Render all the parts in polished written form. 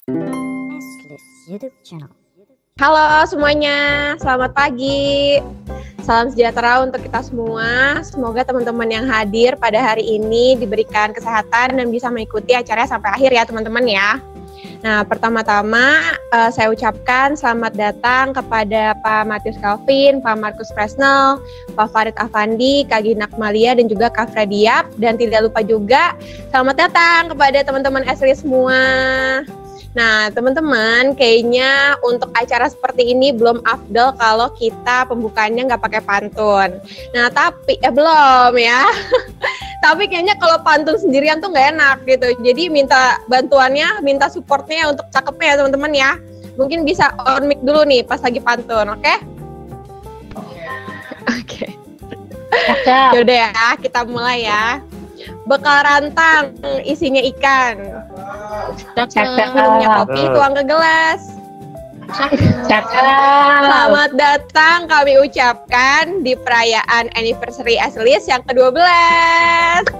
Eslis YouTube Channel. Halo semuanya, selamat pagi. Salam sejahtera untuk kita semua. Semoga teman-teman yang hadir pada hari ini diberikan kesehatan dan bisa mengikuti acaranya sampai akhir ya teman-teman ya. Nah, pertama-tama saya ucapkan selamat datang kepada Pak Matius Calvin, Pak Markus Presnel, Pak Farid Afandi, Kak Gina Akmalia, dan juga Kak Frediap. Dan tidak lupa juga selamat datang kepada teman-teman Eslis semua. Nah, teman-teman, kayaknya untuk acara seperti ini belum afdol kalau kita pembukaannya nggak pakai pantun. Nah, tapi belum ya. Tapi kayaknya kalau pantun sendirian tuh nggak enak gitu. Jadi minta bantuannya, minta supportnya untuk cakepnya ya teman-teman ya. Mungkin bisa on mic dulu nih pas lagi pantun, oke? Oke. Yaudah ya, kita mulai ya. Bekal rantang, isinya ikan. Minumnya kopi, tuang ke gelas. Selamat datang kami ucapkan di perayaan anniversary Eslis yang ke-12.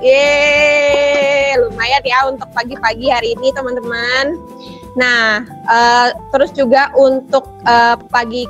Yeay, lumayan ya untuk pagi-pagi hari ini teman-teman. Nah, terus juga untuk pagi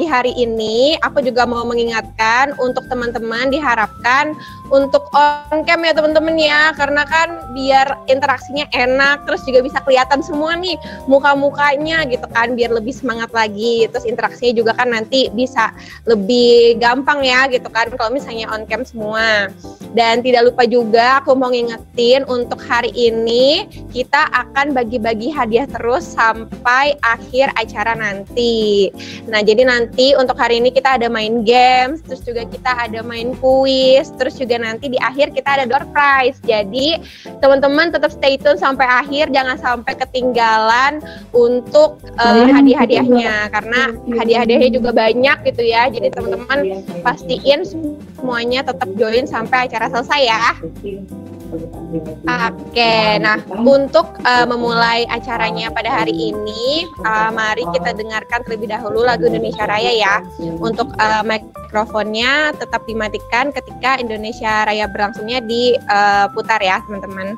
hari ini aku juga mau mengingatkan untuk teman-teman diharapkan untuk on cam ya teman-teman ya, karena kan biar interaksinya enak, terus juga bisa kelihatan semua nih muka-mukanya gitu kan, biar lebih semangat lagi. Terus interaksinya juga kan nanti bisa lebih gampang ya gitu kan kalau misalnya on cam semua. Dan tidak lupa juga aku mau ngingetin untuk hari ini kita akan bagi-bagi hadiah terus sampai akhir acara nanti. Nah, jadi nanti untuk hari ini kita ada main games, terus juga kita ada main kuis, terus juga nanti di akhir kita ada door prize. Jadi teman-teman tetap stay tune sampai akhir, jangan sampai ketinggalan untuk hadiah-hadiahnya, karena hadiah-hadiahnya juga banyak gitu ya. Jadi teman-teman pastiin semuanya tetap join sampai acara selesai ya. Oke, nah untuk memulai acaranya pada hari ini, mari kita dengarkan terlebih dahulu lagu Indonesia Raya ya. Untuk mikrofonnya tetap dimatikan ketika Indonesia Raya berlangsungnya diputar ya teman-teman.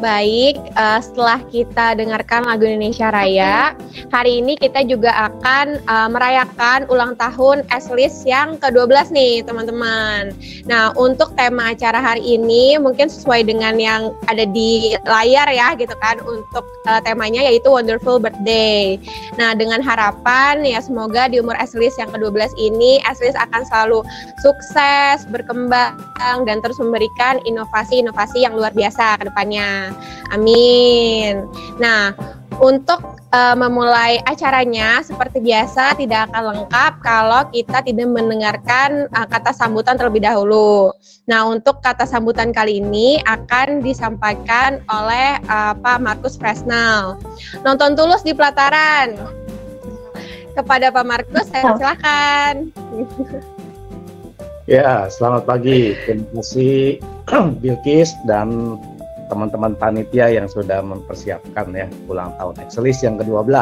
Baik, setelah kita dengarkan lagu Indonesia Raya, hari ini kita juga akan merayakan ulang tahun Eslis yang ke-12 nih teman-teman. Nah, untuk tema acara hari ini mungkin sesuai dengan yang ada di layar ya gitu kan, untuk temanya yaitu Wonderful Birthday. Nah, dengan harapan ya semoga di umur Eslis yang ke-12 ini Eslis akan selalu sukses, berkembang, dan terus memberikan inovasi-inovasi yang luar biasa ke depannya. Amin. Nah, Untuk memulai acaranya seperti biasa tidak akan lengkap kalau kita tidak mendengarkan kata sambutan terlebih dahulu. Nah, untuk kata sambutan kali ini akan disampaikan oleh Pak Markus Fresnal. Nonton Tulus di Pelataran. Kepada Pak Markus, saya silakan. Ya, selamat pagi. Terima kasih Bilkis dan teman-teman panitia yang sudah mempersiapkan ya ulang tahun Excelis yang ke-12.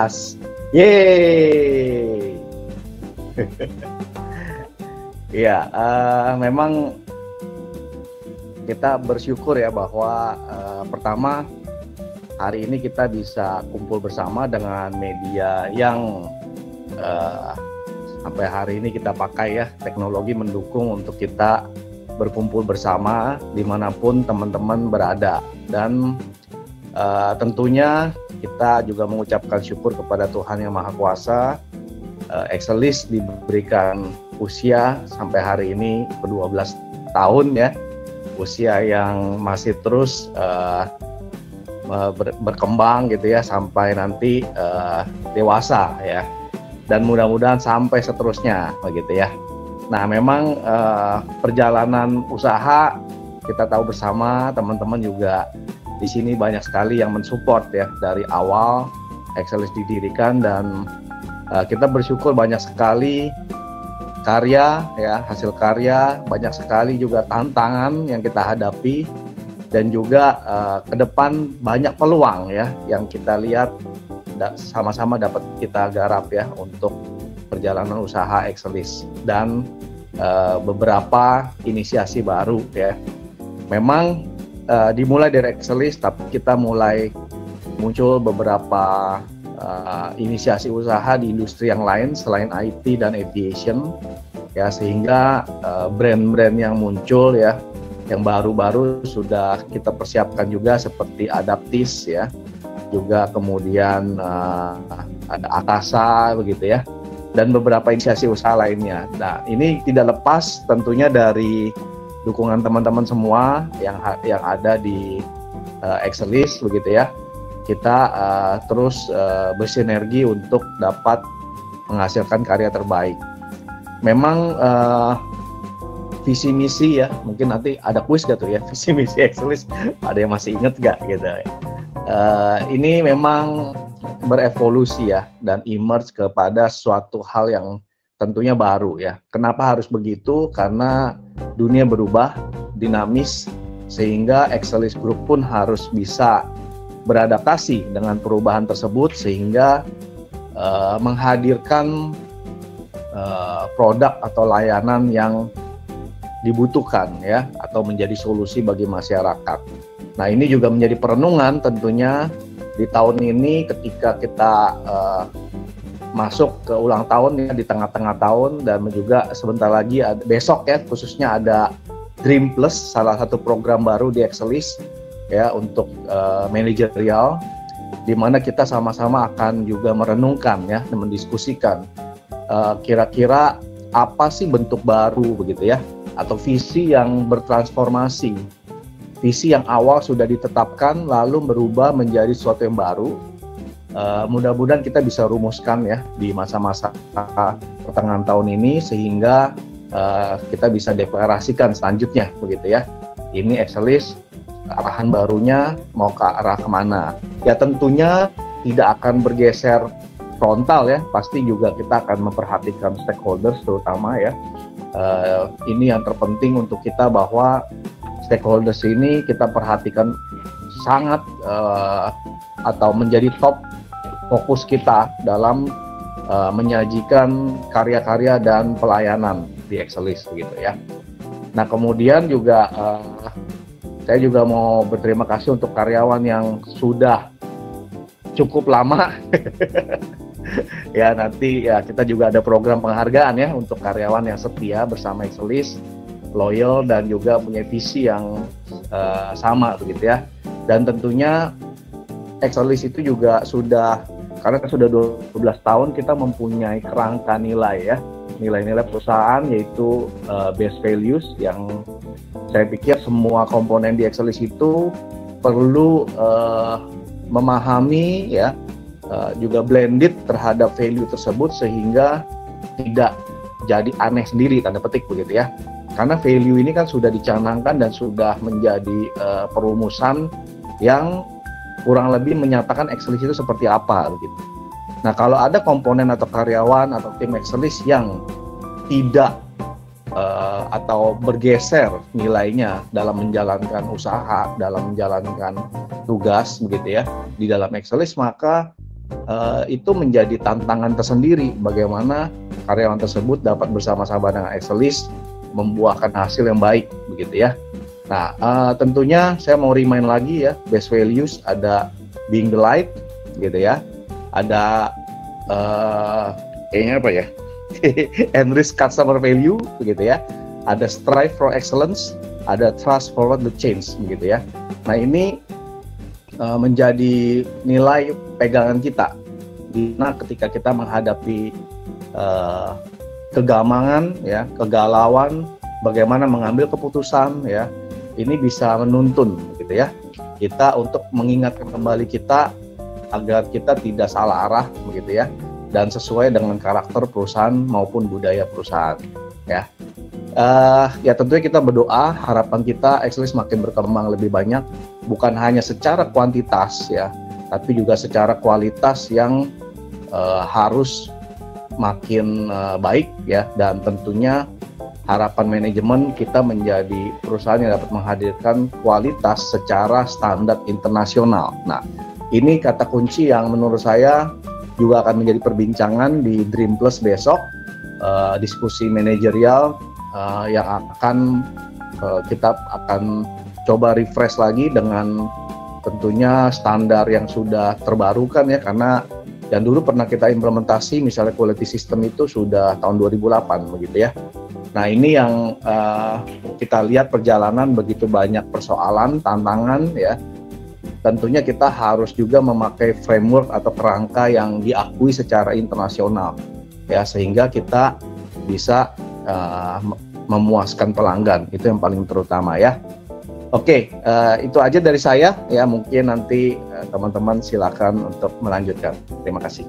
Yeay! Ya, memang kita bersyukur ya bahwa pertama hari ini kita bisa kumpul bersama dengan media yang sampai hari ini kita pakai ya, teknologi mendukung untuk kita berkumpul bersama dimanapun teman-teman berada. Dan tentunya kita juga mengucapkan syukur kepada Tuhan Yang Maha Kuasa. Excelis diberikan usia sampai hari ini ke-12 tahun ya, usia yang masih terus berkembang gitu ya sampai nanti dewasa ya, dan mudah-mudahan sampai seterusnya begitu ya. Nah, memang perjalanan usaha kita tahu bersama, teman-teman juga di sini banyak sekali yang mensupport ya dari awal Excelis didirikan, dan kita bersyukur banyak sekali karya ya, hasil karya, banyak sekali juga tantangan yang kita hadapi, dan juga ke depan banyak peluang ya yang kita lihat sama-sama dapat kita garap ya untuk perjalanan usaha Excelis dan beberapa inisiasi baru ya. Memang dimulai dari Excelis, tapi kita mulai muncul beberapa inisiasi usaha di industri yang lain selain IT dan aviation ya, sehingga brand-brand yang muncul ya, yang baru-baru sudah kita persiapkan juga seperti Adaptis ya, juga kemudian ada Akasa begitu ya, dan beberapa inisiasi usaha lainnya. Nah, ini tidak lepas tentunya dari dukungan teman-teman semua yang ada di Excelis begitu ya. Kita terus bersinergi untuk dapat menghasilkan karya terbaik. Memang visi misi ya, mungkin nanti ada kuis gak tuh ya, visi misi Excelis, ada yang masih inget gak gitu ya. Ini memang berevolusi ya dan emerge kepada suatu hal yang tentunya baru ya. Kenapa harus begitu? Karena dunia berubah, dinamis, sehingga Excelis Group pun harus bisa beradaptasi dengan perubahan tersebut, sehingga menghadirkan produk atau layanan yang dibutuhkan ya, atau menjadi solusi bagi masyarakat. Nah, ini juga menjadi perenungan tentunya di tahun ini ketika kita masuk ke ulang tahun ya, di tengah-tengah tahun, dan juga sebentar lagi besok ya, khususnya ada Dream Plus, salah satu program baru di Excelis ya untuk manajerial, di mana kita sama-sama akan juga merenungkan ya dan mendiskusikan kira-kira apa sih bentuk baru begitu ya, atau visi yang bertransformasi. Visi yang awal sudah ditetapkan lalu berubah menjadi sesuatu yang baru. Mudah-mudahan kita bisa rumuskan ya di masa-masa pertengahan tahun ini, sehingga kita bisa deklarasikan selanjutnya begitu ya. Ini Excelis arahan barunya mau ke arah kemana. Ya tentunya tidak akan bergeser frontal ya, pasti juga kita akan memperhatikan stakeholders terutama ya. Ini yang terpenting untuk kita, bahwa stakeholders ini kita perhatikan sangat atau menjadi top fokus kita dalam menyajikan karya-karya dan pelayanan di Excelis gitu ya. Nah, kemudian juga saya juga mau berterima kasih untuk karyawan yang sudah cukup lama. Ya, nanti ya kita juga ada program penghargaan ya untuk karyawan yang setia bersama Excelis, loyal, dan juga punya visi yang sama begitu ya. Dan tentunya Excelis itu juga sudah, karena sudah 12 tahun kita mempunyai kerangka nilai ya, nilai-nilai perusahaan, yaitu base values, yang saya pikir semua komponen di Excelis itu perlu memahami ya juga blended terhadap value tersebut sehingga tidak jadi aneh sendiri, tanda petik begitu ya. Karena value ini kan sudah dicanangkan dan sudah menjadi perumusan yang kurang lebih menyatakan Excelis itu seperti apa begitu. Nah, kalau ada komponen atau karyawan atau tim Excelis yang tidak atau bergeser nilainya dalam menjalankan usaha, dalam menjalankan tugas begitu ya di dalam Excelis, maka itu menjadi tantangan tersendiri bagaimana karyawan tersebut dapat bersama-sama dengan Excelis membuahkan hasil yang baik begitu ya. Nah, tentunya saya mau remind lagi ya, best values ada being the light gitu ya, ada kayaknya apa ya, enrich customer value begitu ya, ada strive for excellence, ada trust forward the change begitu ya. Nah, ini menjadi nilai pegangan kita dimana ketika kita menghadapi kegamangan ya, kegalauan, bagaimana mengambil keputusan ya, ini bisa menuntun gitu ya kita untuk mengingatkan kembali kita agar kita tidak salah arah begitu ya, dan sesuai dengan karakter perusahaan maupun budaya perusahaan ya. Ya tentunya kita berdoa harapan kita Excelis makin berkembang lebih banyak, bukan hanya secara kuantitas ya, tapi juga secara kualitas yang harus makin baik ya. Dan tentunya harapan manajemen kita menjadi perusahaan yang dapat menghadirkan kualitas secara standar internasional. Nah, ini kata kunci yang menurut saya juga akan menjadi perbincangan di Dream Plus besok, diskusi manajerial yang akan kita akan coba refresh lagi dengan tentunya standar yang sudah terbarukan ya, karena yang dulu pernah kita implementasi misalnya quality system itu sudah tahun 2008 begitu ya. Nah, ini yang kita lihat perjalanan begitu banyak persoalan, tantangan ya. Tentunya kita harus juga memakai framework atau kerangka yang diakui secara internasional ya, sehingga kita bisa memuaskan pelanggan. Itu yang paling terutama ya. Oke, itu aja dari saya ya. Mungkin nanti teman-teman silakan untuk melanjutkan. Terima kasih.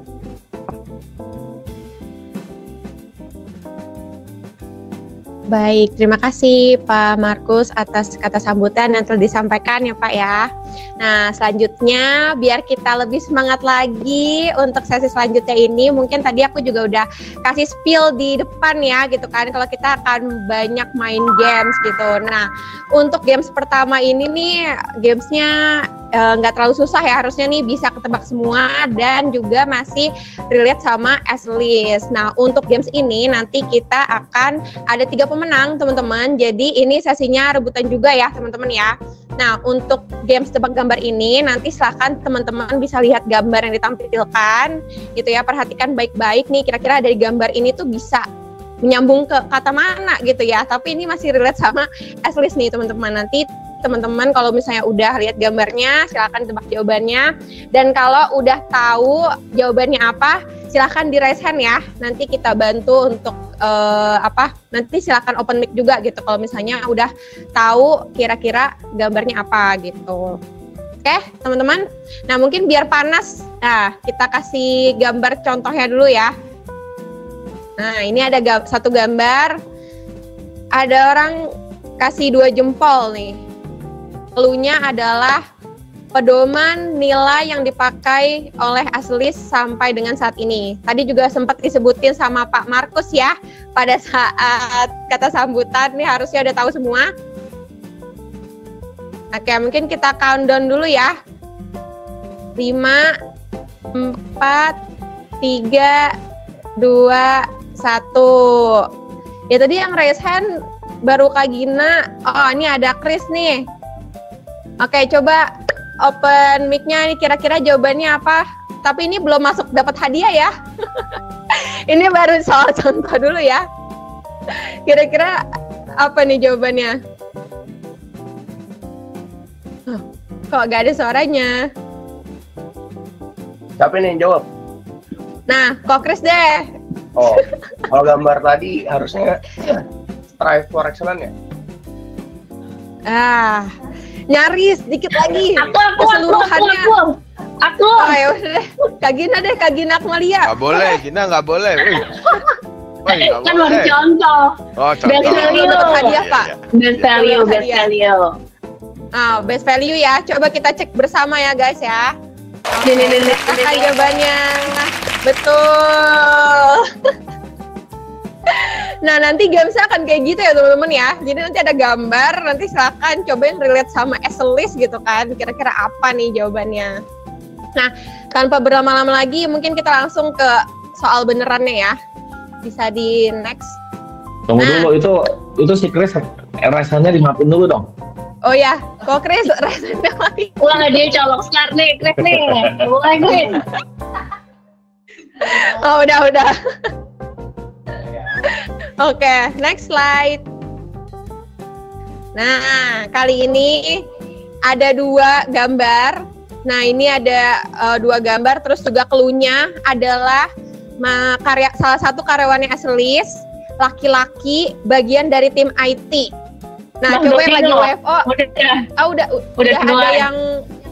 Baik, terima kasih Pak Markus atas kata sambutan yang telah disampaikan ya Pak ya. Nah, selanjutnya biar kita lebih semangat lagi untuk sesi selanjutnya ini, mungkin tadi aku juga udah kasih spill di depan ya gitu kan, kalau kita akan banyak main games gitu. Nah, untuk games pertama ini nih, gamesnya nggak terlalu susah ya, harusnya nih bisa ketebak semua dan juga masih relate sama Excelis. Nah, untuk games ini nanti kita akan ada 3 pemenang teman-teman, jadi ini sesinya rebutan juga ya teman-teman ya. Nah, untuk games tebak gambar ini nanti silahkan teman-teman bisa lihat gambar yang ditampilkan gitu ya, perhatikan baik-baik nih kira-kira dari gambar ini tuh bisa menyambung ke kata mana gitu ya, tapi ini masih relate sama Excelis nih teman-teman. Nanti teman-teman kalau misalnya udah lihat gambarnya silakan tebak jawabannya, dan kalau udah tahu jawabannya apa silakan di raise hand ya, nanti kita bantu untuk nanti silakan open mic juga gitu kalau misalnya udah tahu kira-kira gambarnya apa gitu. Oke teman-teman, nah mungkin biar panas, nah kita kasih gambar contohnya dulu ya. Nah, ini ada satu gambar, ada orang kasih 2 jempol nih. Cluenya adalah pedoman nilai yang dipakai oleh Excelis sampai dengan saat ini. Tadi juga sempat disebutin sama Pak Markus ya, pada saat kata sambutan, nih harusnya udah tahu semua. Oke, mungkin kita countdown dulu ya. 5, 4, 3, 2, 1. Ya tadi yang raise hand baru Kak Gina. Oh, ini ada Chris nih. Oke, coba open mic-nya nih, kira-kira jawabannya apa? Tapi ini belum masuk dapat hadiah ya. Ini baru soal contoh dulu ya. Kira-kira apa nih jawabannya? Kok gak ada suaranya? Siapa nih yang jawab? Nah, kok Chris deh. Oh, kalau gambar tadi harusnya strive for excellence ya? Nyaris dikit lagi. Keseluruhannya. Aku. Oh ya udah deh, Kak Gina Akmalia. Nggak boleh, Gina nggak boleh. Wih, nggak Kan baru boleh. contoh. Oh, Best contoh. value. Dapat hadiah, Pak. Best value, best Hadiah. value. Best value ya. Coba kita cek bersama ya guys ya. Ini. Kakak jawabannya. Betul. Nah, nanti gamesnya akan kayak gitu ya teman-teman ya. Jadi nanti ada gambar, nanti silakan cobain relate sama list gitu kan. Kira-kira apa nih jawabannya. Nah, tanpa berlama-lama lagi, mungkin kita langsung ke soal benerannya ya. Bisa di next. Tunggu dulu, itu si Chris rasanya dimaafin dulu dong. Oh ya, kok Chris rasanya mati. Wah, dia colok start nih, Chris nih. Mulai, Chris. Oh, udah. Oke, next slide. Nah, kali ini ada 2 gambar. Nah, ini ada 2 gambar, terus juga clue-nya adalah salah satu karyawannya Asselis, laki-laki, bagian dari tim IT. Nah, coba yang lagi WFO. Udah ada yang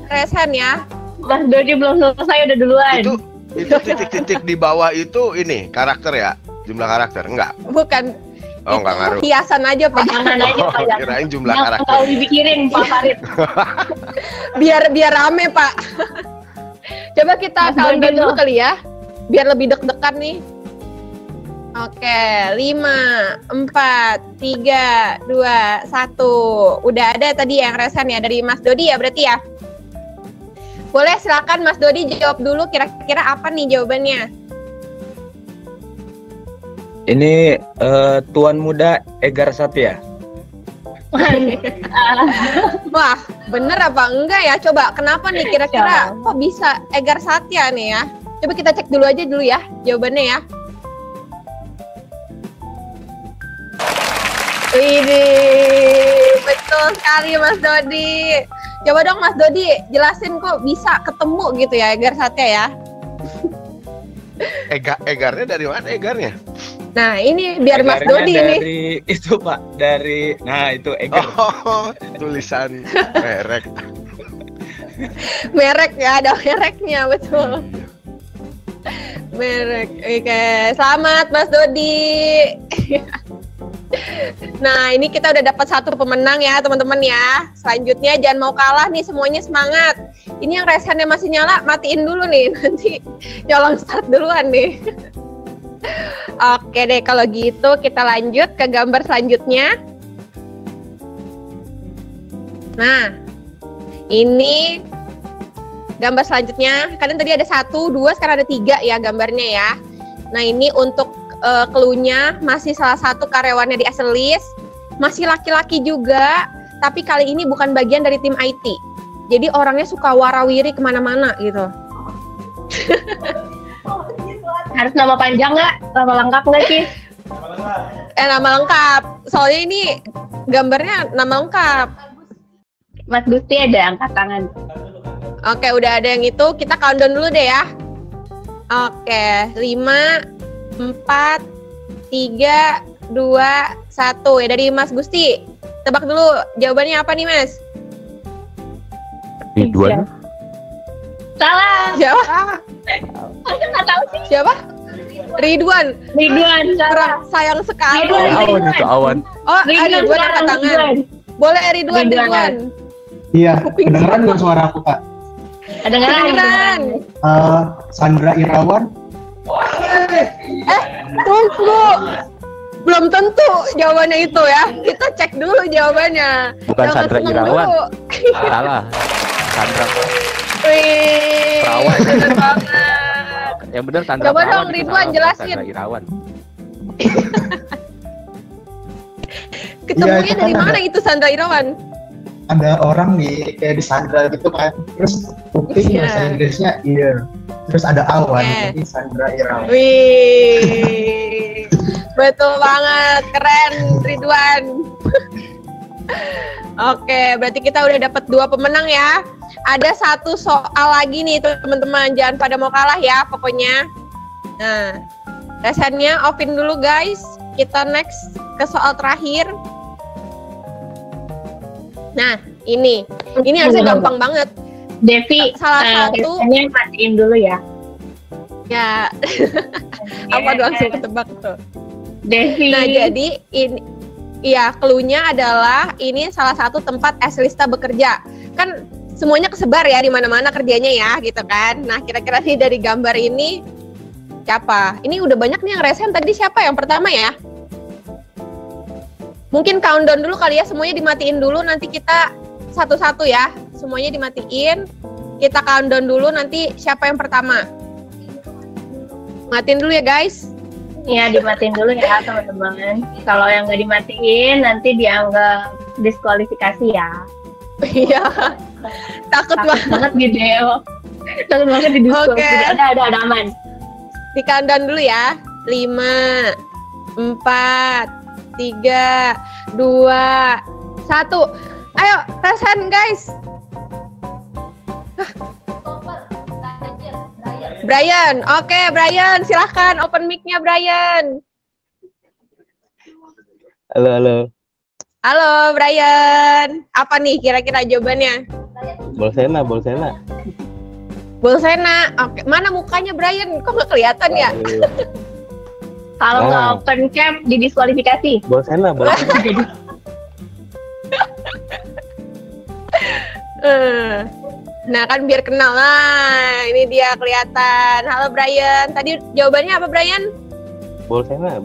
resen ya. Mas Dodi belum selesai, udah duluan. Itu titik-titik di bawah itu ini karakter ya? Jumlah karakter? Enggak. Bukan. Oh, enggak ngaruh. Hiasan aja, Pak. Jangan aja, Pak. Kirain jumlah Jangan karakter. terlalu dipikirin, Pak Farid. biar rame, Pak. Coba kita Mas countdown Dodi dulu tuh. kali ya. Biar lebih deg-degan nih. Oke, 5, 4, 3, 2, 1. Udah ada tadi yang resen ya dari Mas Dodi ya berarti ya? Boleh silakan Mas Dodi jawab dulu kira-kira apa nih jawabannya? Ini Tuan Muda Egar Satya. Wah, bener apa enggak ya? Coba kenapa nih kira-kira kok bisa Egar Satya nih ya? Coba kita cek dulu aja ya jawabannya ya. Widih, betul sekali Mas Dodi. Coba dong Mas Dodi jelasin kok bisa ketemu gitu ya Egar Satya ya. Egarnya dari mana egarnya? Nah ini biar Mas Egarnya Dodi nih. dari itu Pak, nah itu Egar. Oh, tulisan merek. Merek ya, ada mereknya betul. Merek. Oke, selamat Mas Dodi. Nah, ini kita udah dapat 1 pemenang ya, teman-teman ya. Selanjutnya jangan mau kalah nih, semuanya semangat. Ini yang resennya masih nyala, matiin dulu nih. Nanti nyolong start duluan nih. Oke deh, kalau gitu kita lanjut ke gambar selanjutnya. Nah, ini gambar selanjutnya. Kalian tadi ada 1, 2, sekarang ada 3 ya gambarnya ya. Nah, ini untuk clue-nya masih salah satu karyawannya di Asselis, masih laki-laki juga, tapi kali ini bukan bagian dari tim IT. Jadi orangnya suka warawiri kemana-mana gitu. Harus nama panjang nggak? Nama lengkap nggak sih? Nama lengkap. Soalnya ini gambarnya nama lengkap. Mas Gusti ada angkat tangan. Oke, udah ada yang itu. Kita countdown dulu deh ya. Oke, 5, 4, 3, 2, 1. Ya dari Mas Gusti. Tebak dulu jawabannya apa nih Mas? Ridwan. Salah. Siapa? Aku nggak tahu sih. Siapa? Ridwan. Ridwan, salah. Sayang sekali. Awan itu awan. Oh, ada Ridwan angkat tangan. Boleh Ridwan. Iya, kedengeran nggak suara aku, Kak? Kedengeran. Sandra Irawan. Tunggu. Belum tentu jawabannya itu ya. Kita cek dulu jawabannya. Bukan Jangan Sandra seneng Irawan. dulu. Salah. Sandra. Wih, Perawan. bener banget. Yang benar Sandra. Coba Perawan dong, itu Ridwan, salah, bukan jelasin. Sandra Irawan. Ketemunya Iya, itu dari kan mana itu Sandra Irawan? Ada orang kayak di Sandra gitu kan. Terus bukti Iya. bahasa Inggrisnya iya. Terus ada awan, Oke. jadi Sandra Irawan. Wih, betul banget, keren Ridwan. Oke, berarti kita udah dapat 2 pemenang ya. Ada 1 soal lagi nih teman-teman, jangan pada mau kalah ya pokoknya. Nah, resennya offin dulu guys. Kita next ke soal terakhir. Nah, ini harusnya gampang banget. Devi, Salah satu- biasanya matiin dulu ya. Ya, apa tuh langsung ketebak tuh. Devi. Nah, jadi ini iya, clue-nya adalah ini salah satu tempat Eslista bekerja. Kan semuanya kesebar ya di mana-mana kerjanya ya, gitu kan. Nah, kira-kira sih dari gambar ini siapa? Ini udah banyak nih yang resen. Tadi siapa yang pertama ya? Mungkin countdown dulu kali ya, semuanya dimatiin dulu, nanti kita satu-satu ya. Semuanya dimatiin. Kita countdown dulu, nanti siapa yang pertama. Matiin dulu ya guys. Ya, dimatiin dulu ya teman-teman. Kalau yang nggak dimatiin nanti dianggap diskualifikasi ya. Iya. Takut banget. Banget video. Takut banget di diskualifikasi. Oke. Ada aman. Di countdown dulu ya. 5, 4, 3, 2, 1. Ayo, rasain guys. Brian, oke Brian, silahkan open mic-nya Brian. Halo. Halo Brian, apa nih kira-kira jawabannya? Bolsena. Bolsena, oke. Mana mukanya Brian? Kok nggak kelihatan ya? Kalau nggak Ah. open cam didiskualifikasi. Bolsena. Nah kan biar kenal. Nah ini dia kelihatan. Halo Brian, tadi jawabannya apa Brian? Bolsena.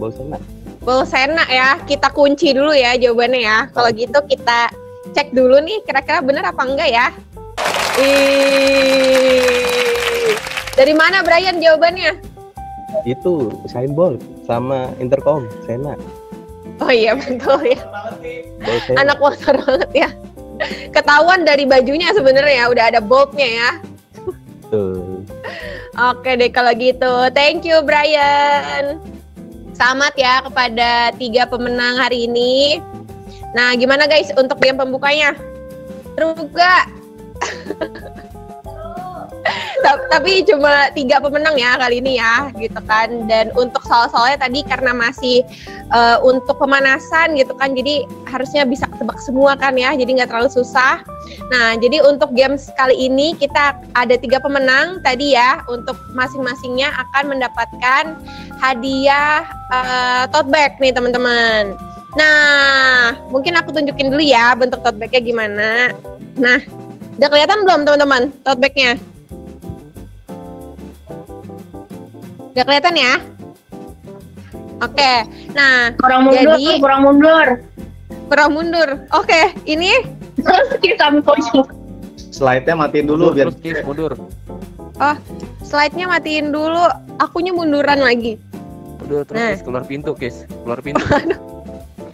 Bolsena ya, kita kunci dulu ya jawabannya ya. Kalau gitu kita cek dulu nih kira-kira benar apa enggak ya. Dari mana Brian jawabannya? Itu Usain Bolt sama Intercom, Sena. Oh iya betul ya. Bolsena. Anak motor banget ya. Ketahuan dari bajunya sebenarnya udah ada boltnya ya. Tuh. Oke deh kalau gitu. Thank you Brian. Selamat ya kepada 3 pemenang hari ini. Nah gimana guys untuk game pembukanya? Seru gak? Tapi cuma 3 pemenang ya kali ini ya gitu kan. Dan untuk soal-soalnya tadi karena masih untuk pemanasan gitu kan, jadi harusnya bisa ketebak semua kan ya, jadi nggak terlalu susah. Nah jadi untuk games kali ini kita ada 3 pemenang tadi ya. Untuk masing-masingnya akan mendapatkan hadiah tote bag nih teman-teman. Nah mungkin aku tunjukin dulu ya bentuk tote bagnya gimana. Nah udah kelihatan belum teman-teman tote bagnya? Udah kelihatan ya? Oke, nah Kurang mundur. kurang mundur. Oke, ini Terus kita pojok. Slide-nya matiin dulu biar Terus Kis, mundur. slide-nya matiin dulu. Akunya munduran lagi. Mundur terus Nah. Kis, keluar pintu Kis. Keluar pintu.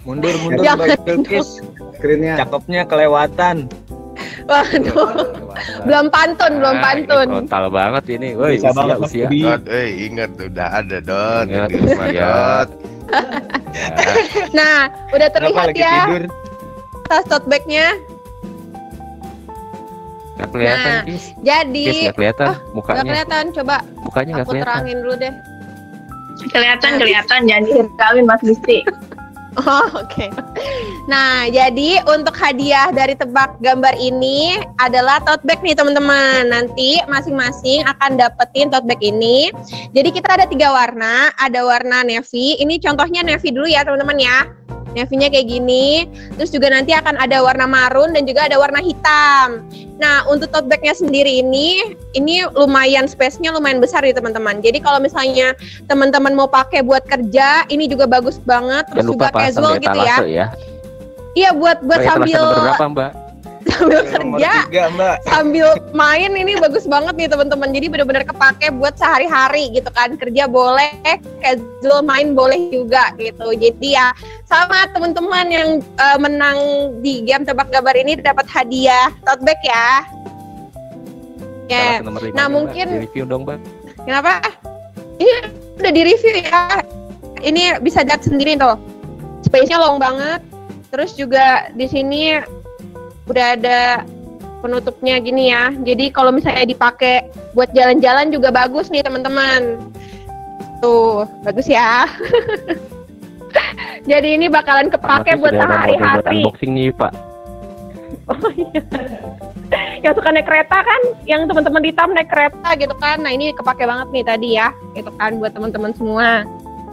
Mundur Jangan baik Kis. screen-nya. Cakepnya kelewatan. Waduh, belum pantun. Ini frontal banget ini. Woi, Bisa banget, Mas usia. Budi. Dot, ingat udah ada Dot. Ingat, Di rumah, iya. Dot. Nah, udah terlihat lagi ya tidur? tas tote bag-nya. Gak kelihatan Nah, Kis. Jadi, Kis gak kelihatan nggak mukanya. kelihatan. Coba Mukanya gak aku kelihatan. terangin dulu deh. Kelihatan, jangan dihirauin Mas Gusti. Oh, oke. Nah, jadi untuk hadiah dari tebak gambar ini adalah tote bag nih teman-teman. Nanti masing-masing akan dapetin tote bag ini. Jadi kita ada 3 warna. Ada warna navy. Ini contohnya navy dulu ya teman-teman ya. Navy-nya kayak gini. Terus juga nanti akan ada warna marun dan juga ada warna hitam. Nah, untuk tote bag-nya sendiri ini lumayan space-nya lumayan besar nih teman-teman. Jadi kalau misalnya teman-teman mau pakai buat kerja, ini juga bagus banget. Terus Jangan lupa juga pasang casual gitu ya. etalase ya. Iya, buat Etalase sambil nomor berapa Mbak? sambil Nomor kerja, 3 Mbak. sambil main ini bagus banget nih teman-teman. Jadi benar-benar kepake buat sehari-hari gitu kan. Kerja boleh, casual main boleh juga gitu. Jadi ya sama teman-teman yang menang di game tebak gambar ini dapat hadiah tote bag ya. Ya. Etalase nomor 5 Nah, Mbak. mungkin- Di review dong Mbak. Kenapa? Ini udah di review ya. Ini bisa lihat sendiri tuh. Space-nya long banget. Terus juga di sini udah ada penutupnya gini ya. Jadi kalau misalnya dipakai buat jalan-jalan juga bagus nih teman-teman. Tuh, bagus ya. Jadi ini bakalan kepake Terima kasih buat sudah ada model buat sehari-hari. unboxing nih Pak. Oh iya. yang suka naik kereta kan, yang teman-teman di TAM naik kereta gitu kan. Nah ini kepake banget nih tadi ya, gitu kan buat teman-teman semua.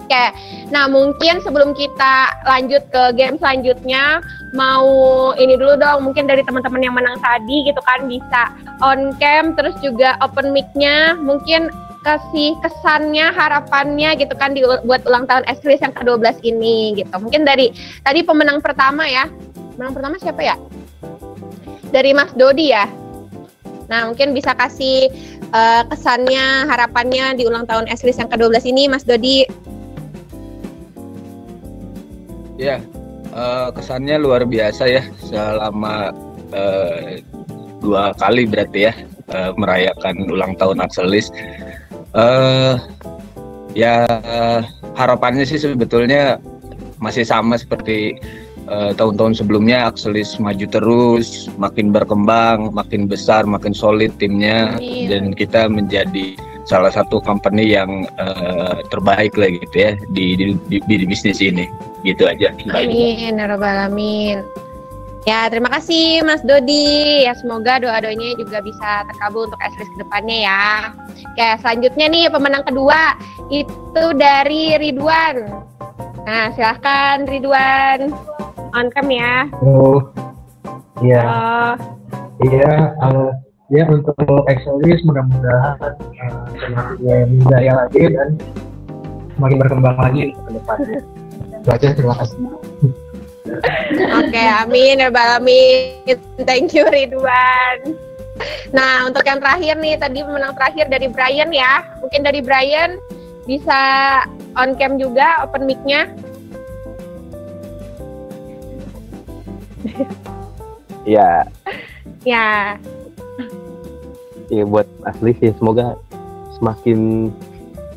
Oke, nah mungkin sebelum kita lanjut ke game selanjutnya, mau ini dulu dong, mungkin dari teman-teman yang menang tadi gitu kan, bisa on cam, terus juga open mic-nya, mungkin kasih kesannya, harapannya gitu kan buat ulang tahun Eskris yang ke-12 ini gitu. Mungkin dari tadi pemenang pertama ya, pemenang pertama siapa ya? Dari Mas Dodi ya. Nah mungkin bisa kasih kesannya, harapannya di ulang tahun Eskris yang ke-12 ini, Mas Dodi. Ya, kesannya luar biasa ya selama 2 kali berarti ya merayakan ulang tahun Axelis. Ya harapannya sih sebetulnya masih sama seperti tahun-tahun sebelumnya, Axelis maju terus, makin berkembang, makin besar, makin solid timnya. Amin. Dan kita menjadi salah satu company yang terbaik lah gitu ya di bisnis ini. Gitu aja. Amin, ya rabbal alamin. Ya, terima kasih Mas Dodi. Ya, semoga doa-doanya juga bisa terkabul untuk Eskris ke depannya ya. Oke, selanjutnya nih pemenang kedua itu dari Ridwan. Nah, silahkan Ridwan. On cam ya. Oh, iya. Iya, ya untuk Eskris mudah-mudahan semakin jaya lagi dan semakin berkembang lagi ke depannya. Baca, terima kasih. Oke, amin ya rabbal alamin. Thank you Ridwan. Nah, untuk yang terakhir nih, tadi pemenang terakhir dari Brian ya. Mungkin dari Brian bisa on cam juga, open mic-nya. Ya. Ya. Ya buat asli sih, semoga semakin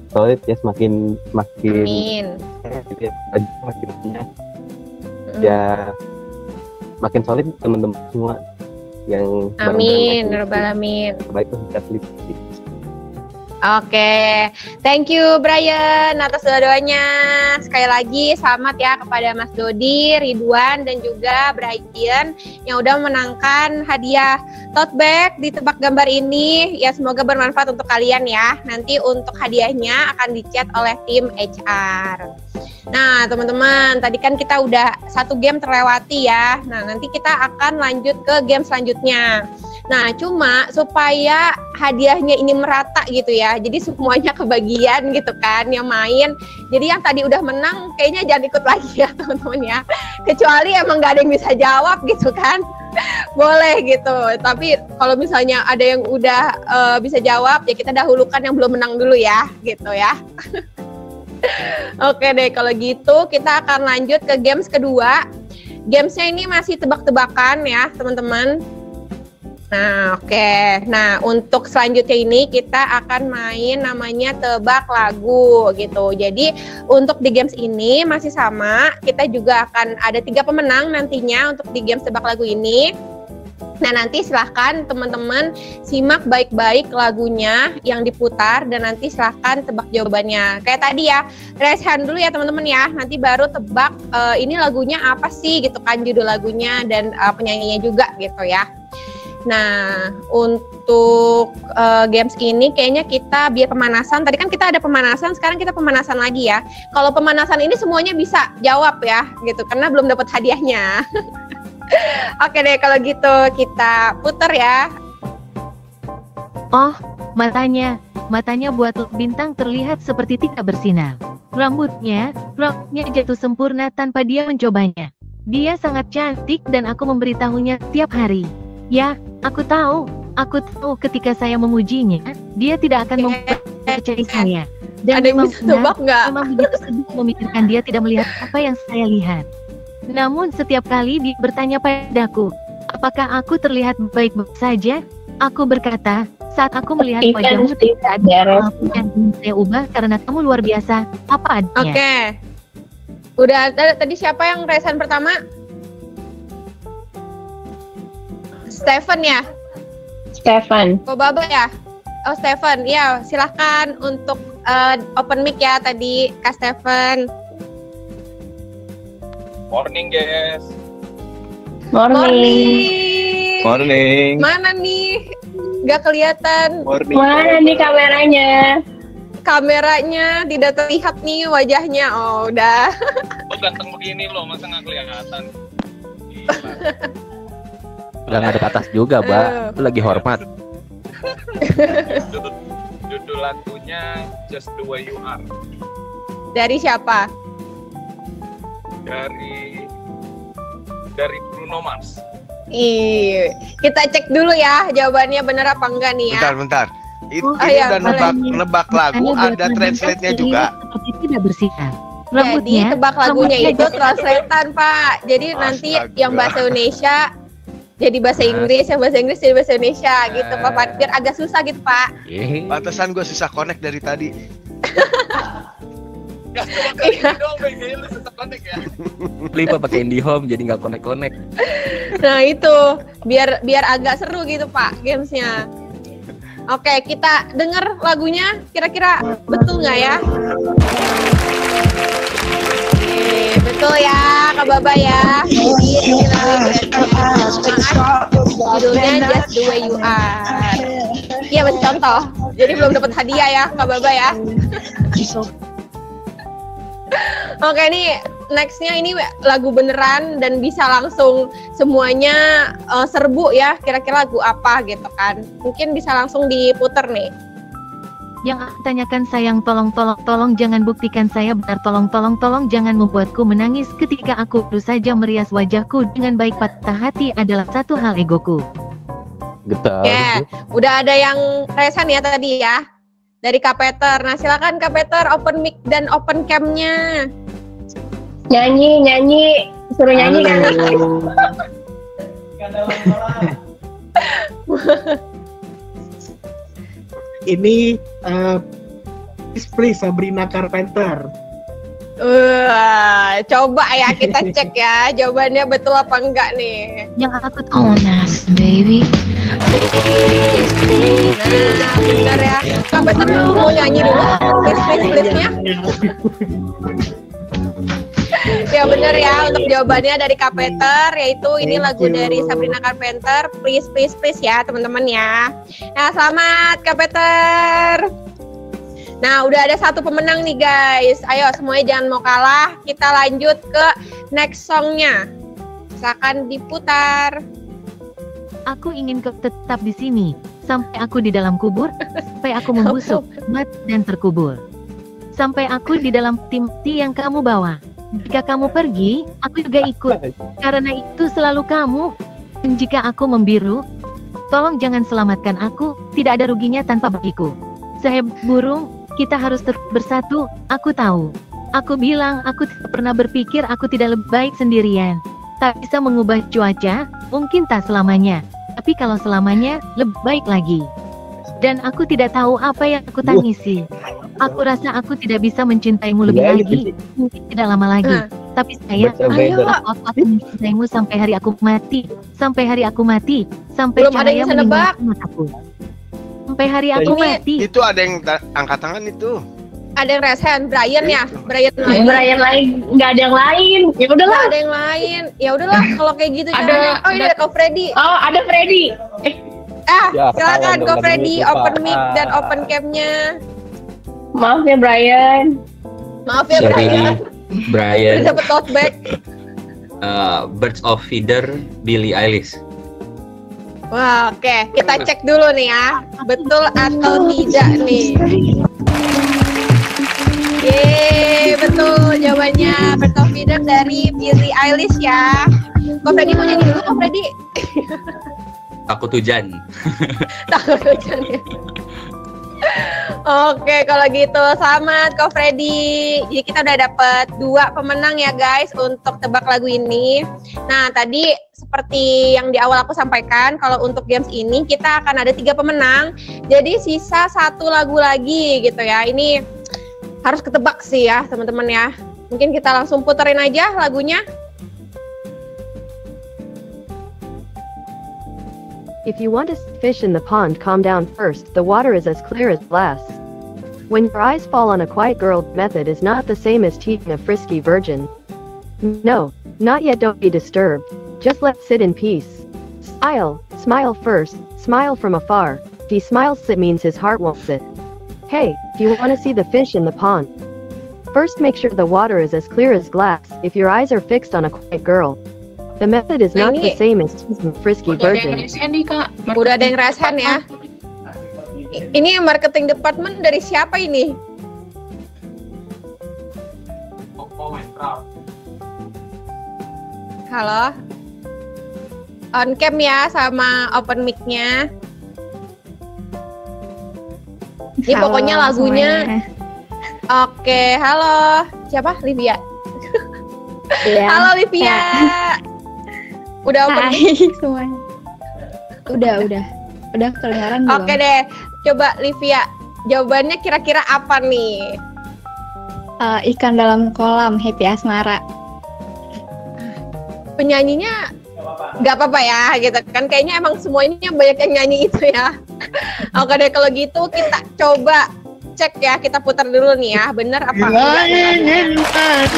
solid ya, semakin Amin. makin ya makin solid teman-teman semua yang amin rabbal alamin. Baik asli. Oke, thank you Brian atas doa-doanya. Sekali lagi selamat ya kepada Mas Dodi, Ridwan, dan juga Brian yang udah menangkan hadiah tote bag di Tebak Gambar ini. Ya semoga bermanfaat untuk kalian ya. Nanti untuk hadiahnya akan dicat oleh tim HR. Nah teman-teman, tadi kan kita udah 1 game terlewati ya. Nah nanti kita akan lanjut ke game selanjutnya. Nah, cuma supaya hadiahnya ini merata gitu ya. Jadi semuanya kebagian gitu kan yang main. Jadi yang tadi udah menang kayaknya jangan ikut lagi ya teman-teman ya. Kecuali emang gak ada yang bisa jawab gitu kan. Boleh gitu. Tapi kalau misalnya ada yang udah bisa jawab ya kita dahulukan yang belum menang dulu ya gitu ya. Oke deh, kalau gitu kita akan lanjut ke games kedua. Gamesnya ini masih tebak-tebakan ya teman-teman. Nah, oke. Nah, untuk selanjutnya ini kita akan main namanya tebak lagu gitu. Jadi, untuk di games ini masih sama. Kita juga akan ada 3 pemenang nantinya untuk di games tebak lagu ini. Nah, nanti silahkan teman-teman simak baik-baik lagunya yang diputar dan nanti silahkan tebak jawabannya. Kayak tadi ya, raise hand dulu ya teman-teman ya. Nanti baru tebak ini lagunya apa sih gitu kan, judul lagunya dan penyanyinya juga gitu ya. Nah, untuk games ini kayaknya kita biar pemanasan. Tadi kan kita ada pemanasan, sekarang kita pemanasan lagi ya. Kalau pemanasan ini semuanya bisa jawab ya, gitu, karena belum dapat hadiahnya. Oke deh, kalau gitu kita putar ya. Oh, matanya buat bintang terlihat seperti tidak bersinar. Rambutnya jatuh sempurna tanpa dia mencobanya. Dia sangat cantik dan aku memberitahunya tiap hari. Ya, aku tahu ketika saya memujinya, dia tidak akan mempercayai saya. Dan ada yang bisa tebak nggak? Memang begitu sedih memikirkan dia tidak melihat apa yang saya lihat. Namun setiap kali dia bertanya padaku, apakah aku terlihat baik-baik saja? Aku berkata, saat aku melihat wajahmu tidak ada apa yang ingin saya ubah karena kamu luar biasa, apa adanya. Oke. Udah, tadi siapa yang raisan pertama? Stephen ya? Stephen. Oh, Baba ya? Oh, Stephen. Ya, silahkan untuk open mic ya tadi, Kak Stephen. Morning, guys. Morning. Morning. Mana nih? Gak kelihatan. Mana nih kameranya? Kameranya tidak terlihat nih wajahnya. Oh, udah. Oh, ganteng begini loh, masa nggak kelihatan? Udah ngadep atas juga, Mbak. Lu lagi hormat. Judul lagunya Just the Way You Are Dari siapa? dari Bruno Mars. Ih, kita cek dulu ya jawabannya benar apa enggak nih ya. Bentar. Ini iya, udah nebak lagu, ada translate-nya juga. Seperti tidak bersinar. Jadi Rambutnya, tebak lagunya rambutnya itu translatean, Pak. Jadi nanti Astaga. yang bahasa Indonesia jadi bahasa Inggris, yang bahasa Inggris jadi bahasa Indonesia gitu, Pak. Biar agak susah gitu, Pak. Pantesan gue susah connect dari tadi. Lipa pakai IndiHome jadi nggak connect. Nah itu biar agak seru gitu Pak gamesnya. Oke, kita denger lagunya kira-kira betul nggak ya? Betul ya Kak Baba ya. Jadi ini judulnya Just the Way You Are. Iya masih contoh. Jadi belum dapat hadiah ya Kak Baba ya. Oke, ini nextnya ini lagu beneran dan bisa langsung semuanya serbu ya. Kira-kira lagu apa gitu kan? Mungkin bisa langsung diputer nih. Yang aku tanyakan sayang, tolong jangan buktikan saya benar, tolong jangan membuatku menangis ketika aku baru saja merias wajahku dengan baik, patah hati adalah satu hal egoku. Getar. Ya, udah ada yang resan ya tadi ya. Dari Kak Peter. Nah, silakan Kak Peter open mic dan open cam-nya. Nyanyi. Suruh nyanyi kan? Ini please Sabrina Carpenter. Coba ya kita cek ya jawabannya betul apa enggak nih. Yang aku tahu baby. Nah, benar ya. Kak Peter mau nyanyi dulu please-nya. Ya benar ya untuk jawabannya dari Kak Peter, yaitu ini lagu dari Sabrina Carpenter, please ya teman-teman ya. Nah selamat Kak Peter. Nah udah ada satu pemenang nih guys. Ayo semuanya jangan mau kalah. Kita lanjut ke next songnya. Silakan diputar. Aku ingin kau tetap di sini sampai aku di dalam kubur, sampai aku membusuk, mati dan terkubur. Sampai aku di dalam tim yang kamu bawa. Jika kamu pergi, aku juga ikut. Karena itu selalu kamu. Dan jika aku membiru, tolong jangan selamatkan aku. Tidak ada ruginya tanpa bagiku. Sehebat burung, kita harus bersatu. Aku tahu. Aku bilang aku tidak pernah berpikir aku tidak lebih baik sendirian. Tak bisa mengubah cuaca, mungkin tak selamanya. Tapi kalau selamanya, lebih baik lagi. Dan aku tidak tahu apa yang aku tangisi. Aku rasa aku tidak bisa mencintaimu lebih lagi, mungkin tidak lama lagi. Tapi saya, aku akan mencintaimu sampai hari aku mati, sampai belum ada yang bisa nebak. Mataku. Sampai hari aku mati. Itu ada yang angkat tangan itu. Ada yang resen, Brian ya, Brian lain, nggak ada yang lain. Ya udahlah. Nggak ada yang lain. Ya udahlah kalau kayak gitu jangan. Oh ini ada Kak Freddy. Oh ada Freddy. Ya, silakan Kak Freddy itu, open Pak. mic dan open cam-nya. Maaf ya Brian. Brian. Dapat tote bag. Birds of Feather, Billie Eilish. Wah, oke. Kita cek dulu nih ya. Betul atau tidak nih. Yeay, betul jawabannya. Birds of Feather dari Billie Eilish ya. Kok Freddy mau nyanyi dulu, Kok Freddy? Takut hujan. Takut hujan ya. Oke, kalau gitu selamat Kak Freddy. Jadi kita udah dapet 2 pemenang ya guys untuk tebak lagu ini. Nah tadi seperti yang di awal aku sampaikan, kalau untuk games ini kita akan ada 3 pemenang. Jadi sisa 1 lagu lagi gitu ya. Ini harus ketebak sih ya teman-teman ya. Mungkin kita langsung puterin aja lagunya. If you want to fish in the pond, calm down first. The water is as clear as glass. When your eyes fall on a quiet girl, method is not the same as teaching a frisky virgin. No, not yet, don't be disturbed. Just let sit in peace. Style, smile first, smile from afar. If he smiles, it means his heart wants it. Hey, do you want to see the fish in the pond? First, make sure the water is as clear as glass. If your eyes are fixed on a quiet girl, the method is not the same as teasing frisky virgins. Udah ada yang rasain ya. Ini marketing department dari siapa ini? Halo. On cam ya sama open mic-nya. Ini Halo, pokoknya lagunya. semuanya. Oke, halo. Siapa? Livia. Iya. Halo Livia. Udah open Hai mic? semuanya. Udah kedengaran belum? Oke deh. Coba Livia, jawabannya kira-kira apa nih? Ikan dalam kolam, Happy Asmara. Penyanyinya nggak apa-apa ya gitu kan, kayaknya emang semuanya banyak yang nyanyi itu ya. Oke deh, kalau gitu kita coba cek ya, kita putar dulu nih ya, bener apa enggak? ingin melihat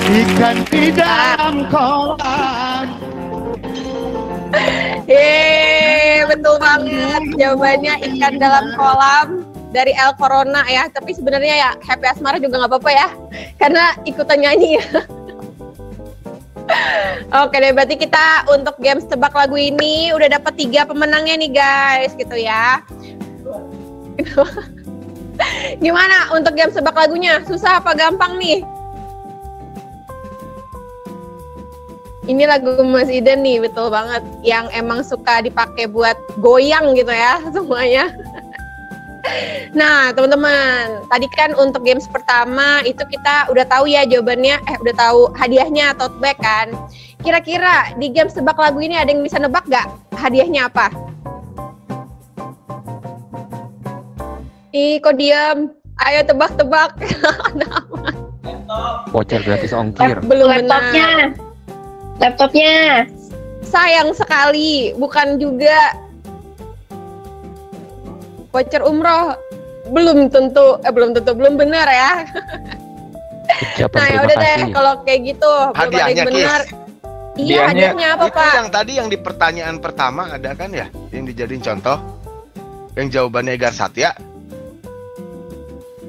ikan di dalam kolam. Betul banget, jawabannya ikan dalam kolam dari El Corona ya. Tapi sebenarnya ya Happy Asmara juga nggak apa-apa ya, karena ikutan nyanyi ya. Oke deh, berarti kita untuk games tebak lagu ini udah dapat 3 pemenangnya nih guys, gitu ya. Gimana untuk games tebak lagunya? Susah apa gampang nih? Ini lagu Mas Iden nih, betul banget. Yang emang suka dipakai buat goyang gitu ya semuanya. Nah teman-teman, tadi kan untuk games pertama itu kita udah tahu ya jawabannya, udah tahu hadiahnya tote bag kan. Kira-kira di games tebak lagu ini ada yang bisa nebak gak hadiahnya apa? Ih kok diem? Ayo tebak-tebak. Voucher gratis ongkir. Belum Laptopnya. benar. Laptopnya. Sayang sekali, bukan juga. Voucher umroh belum benar ya. Nah ya udah deh, kalau kayak gitu belum ada Hadiahnya, yang benar. Kis. Iya, hadiahnya apa Itu Pak? yang tadi yang di pertanyaan pertama ada kan ya, yang dijadiin contoh, yang jawabannya Egar Satya.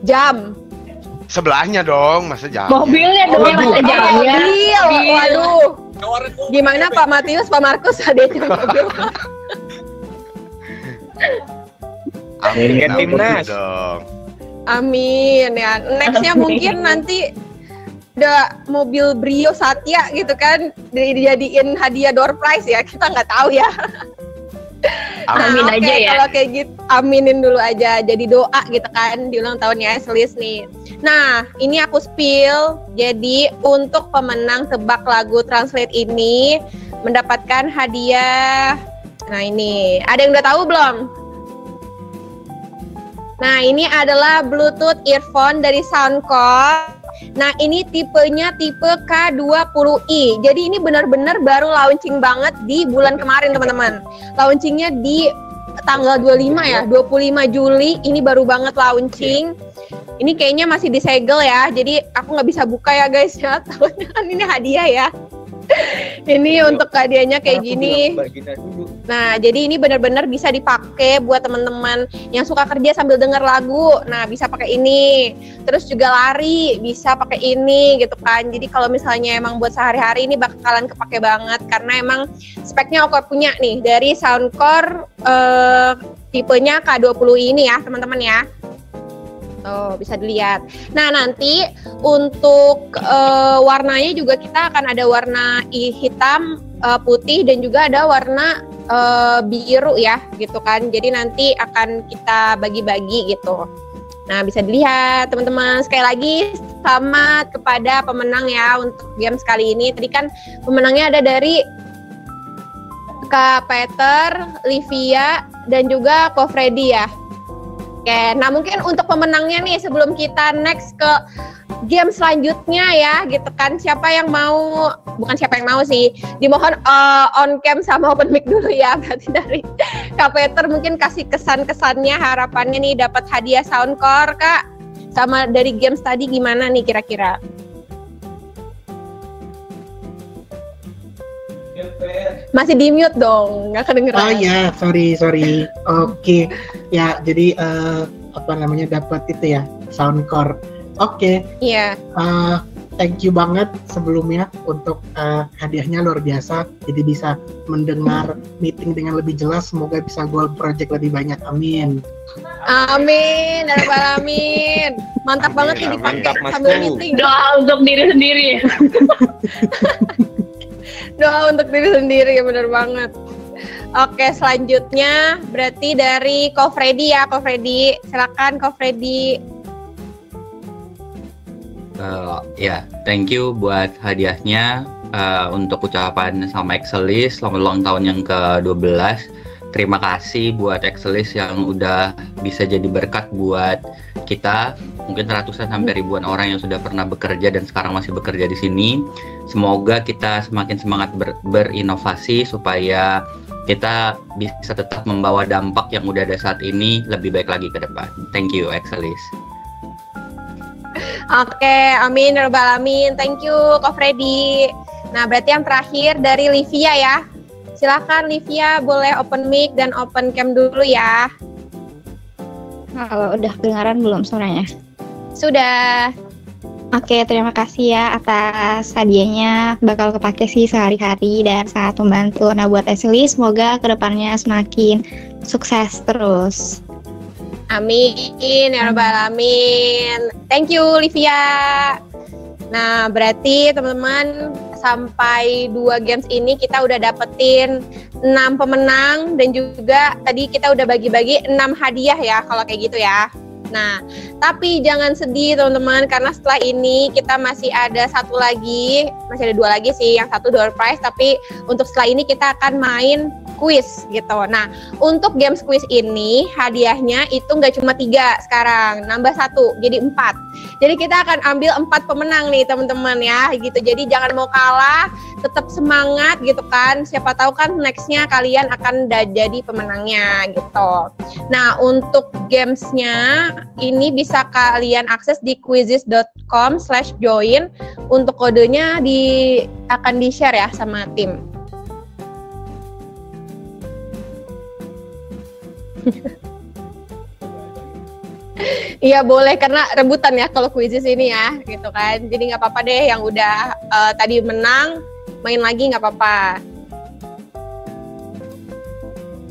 Jam. Sebelahnya dong, masa jam. Mobilnya dong, masa jamnya. Mobil. Waduh. Gimana Pak Matius, Pak Markus hadiahnya mobil? Amin, Kan timnas. dong. Amin ya. Nextnya mungkin nanti ada mobil Brio Satya gitu kan, dijadiin hadiah door prize ya, kita nggak tahu ya. Amin Nah, aja oke, ya. Kalau kayak gitu, aminin dulu aja. Jadi doa gitu kan di ulang tahunnya Eslis nih. Nah, ini aku spill. Jadi untuk pemenang tebak lagu Translate ini mendapatkan hadiah. Nah ini, ada yang udah tahu belum? Nah ini adalah Bluetooth earphone dari Soundcore. Nah ini tipenya tipe K20i. Jadi ini benar-benar baru launching banget di bulan kemarin teman-teman. Launchingnya di tanggal 25 ya, 25 Juli. Ini baru banget launching. Ini kayaknya masih disegel ya. Jadi aku nggak bisa buka ya guys ya. Takutnya kan ini hadiah ya. Ini untuk hadiahnya kayak gini. Nah, jadi ini benar-benar bisa dipakai buat teman-teman yang suka kerja sambil denger lagu. Nah, bisa pakai ini. Terus juga lari, bisa pakai ini gitu kan. Jadi kalau misalnya emang buat sehari-hari ini bakalan kepake banget karena emang speknya aku punya nih dari Soundcore tipenya K20 ini ya, teman-teman ya. Tuh, bisa dilihat. Nah, nanti untuk warnanya juga kita akan ada warna hitam, putih, dan juga ada warna biru ya, gitu kan. Jadi nanti akan kita bagi-bagi gitu. Nah, bisa dilihat teman-teman. Sekali lagi, selamat kepada pemenang ya untuk games kali ini. Tadi kan pemenangnya ada dari Kak Peter, Livia, dan juga Ko Freddy ya. Oke, nah mungkin untuk pemenangnya nih sebelum kita next ke game selanjutnya ya gitu kan, siapa yang mau, bukan siapa yang mau sih, dimohon on cam sama open mic dulu ya. Berarti dari Kak Peter mungkin kasih kesan-kesannya, harapannya nih dapat hadiah Soundcore Kak, sama dari games tadi gimana nih kira-kira? Masih di mute dong, nggak kedengeran. Oh ya, sorry. Oke, ya jadi dapat itu ya soundcore. Oke. Iya. Thank you banget sebelumnya untuk hadiahnya luar biasa. Jadi bisa mendengar meeting dengan lebih jelas. Semoga bisa goal project lebih banyak. Amin. Amin, ya rabbal alamin. Mantap banget nih dipakai sambil meeting. Doa untuk diri sendiri ya. Doa untuk diri sendiri, ya bener banget. Oke, selanjutnya berarti dari Ko Freddy ya, Ko Freddy. Silakan Ko Freddy. Ya, thank you buat hadiahnya, untuk ucapan sama Excelis selamat ulang tahun yang ke-12. Terima kasih buat Excelis yang udah bisa jadi berkat buat kita. Mungkin ratusan sampai ribuan orang yang sudah pernah bekerja dan sekarang masih bekerja di sini. Semoga kita semakin semangat berinovasi supaya kita bisa tetap membawa dampak yang udah ada saat ini lebih baik lagi ke depan. Thank you, Excelis. Oke, amin ya rabbal alamin. Thank you Ko Freddy. Nah, berarti yang terakhir dari Livia ya. Silakan Livia, boleh open mic dan open cam dulu ya. Halo, udah kedengaran belum suaranya? Sudah. Oke, terima kasih ya atas hadiahnya. Bakal kepake sih sehari-hari dan sangat membantu. Nah, buat Excelis, semoga kedepannya semakin sukses terus. Amin ya rabbal alamin. Thank you Livia. Nah, berarti teman-teman sampai 2 games ini kita udah dapetin 6 pemenang dan juga tadi kita udah bagi-bagi 6 hadiah ya kalau kayak gitu ya. Nah, tapi jangan sedih teman-teman karena setelah ini kita masih ada satu lagi, masih ada 2 lagi sih, yang satu door prize, tapi untuk setelah ini kita akan main quiz gitu. Nah, untuk games quiz ini hadiahnya itu nggak cuma 3 sekarang, nambah 1 jadi 4. Jadi kita akan ambil 4 pemenang nih teman-teman ya gitu. Jadi jangan mau kalah, tetap semangat gitu kan. Siapa tahu kan nextnya kalian akan jadi pemenangnya gitu. Nah, untuk gamesnya ini bisa kalian akses di quizzes.com/join. Untuk kodenya akan di-share ya sama tim. Iya boleh, karena rebutan ya kalau quizzes ini ya gitu kan. Jadi nggak apa-apa deh yang udah tadi menang main lagi nggak apa-apa.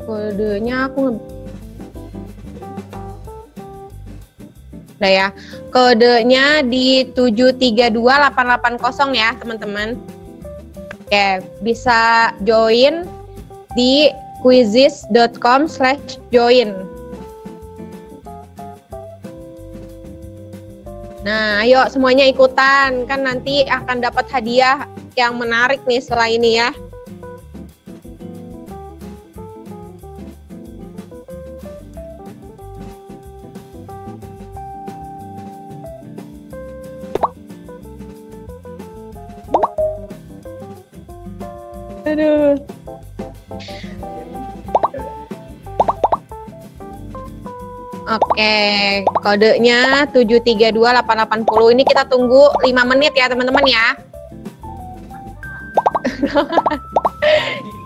Kodenya aku udah ya. Kodenya di 732880 ya teman-teman. Oke, bisa join di quizzes.com/join. Nah, ayo semuanya ikutan, kan nanti akan dapat hadiah yang menarik nih setelah ini ya. Aduh. Oke, kodenya 732880. Ini kita tunggu 5 menit ya teman-teman ya.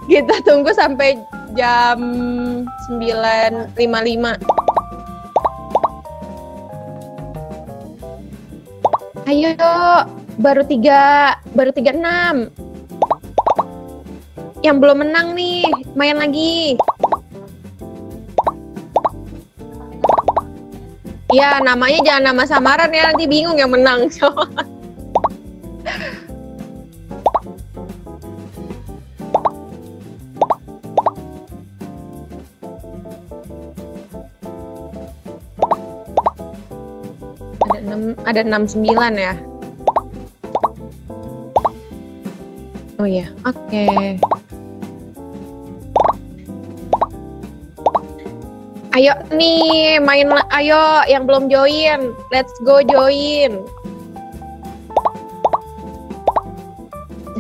Kita tunggu sampai jam 9.55. Ayo, baru 36. Yang belum menang nih, main lagi. Ya, namanya jangan nama samaran ya, nanti bingung yang menang. Ada 69 ya. Oh iya, oke. Ayo nih, main, ayo yang belum join, let's go join.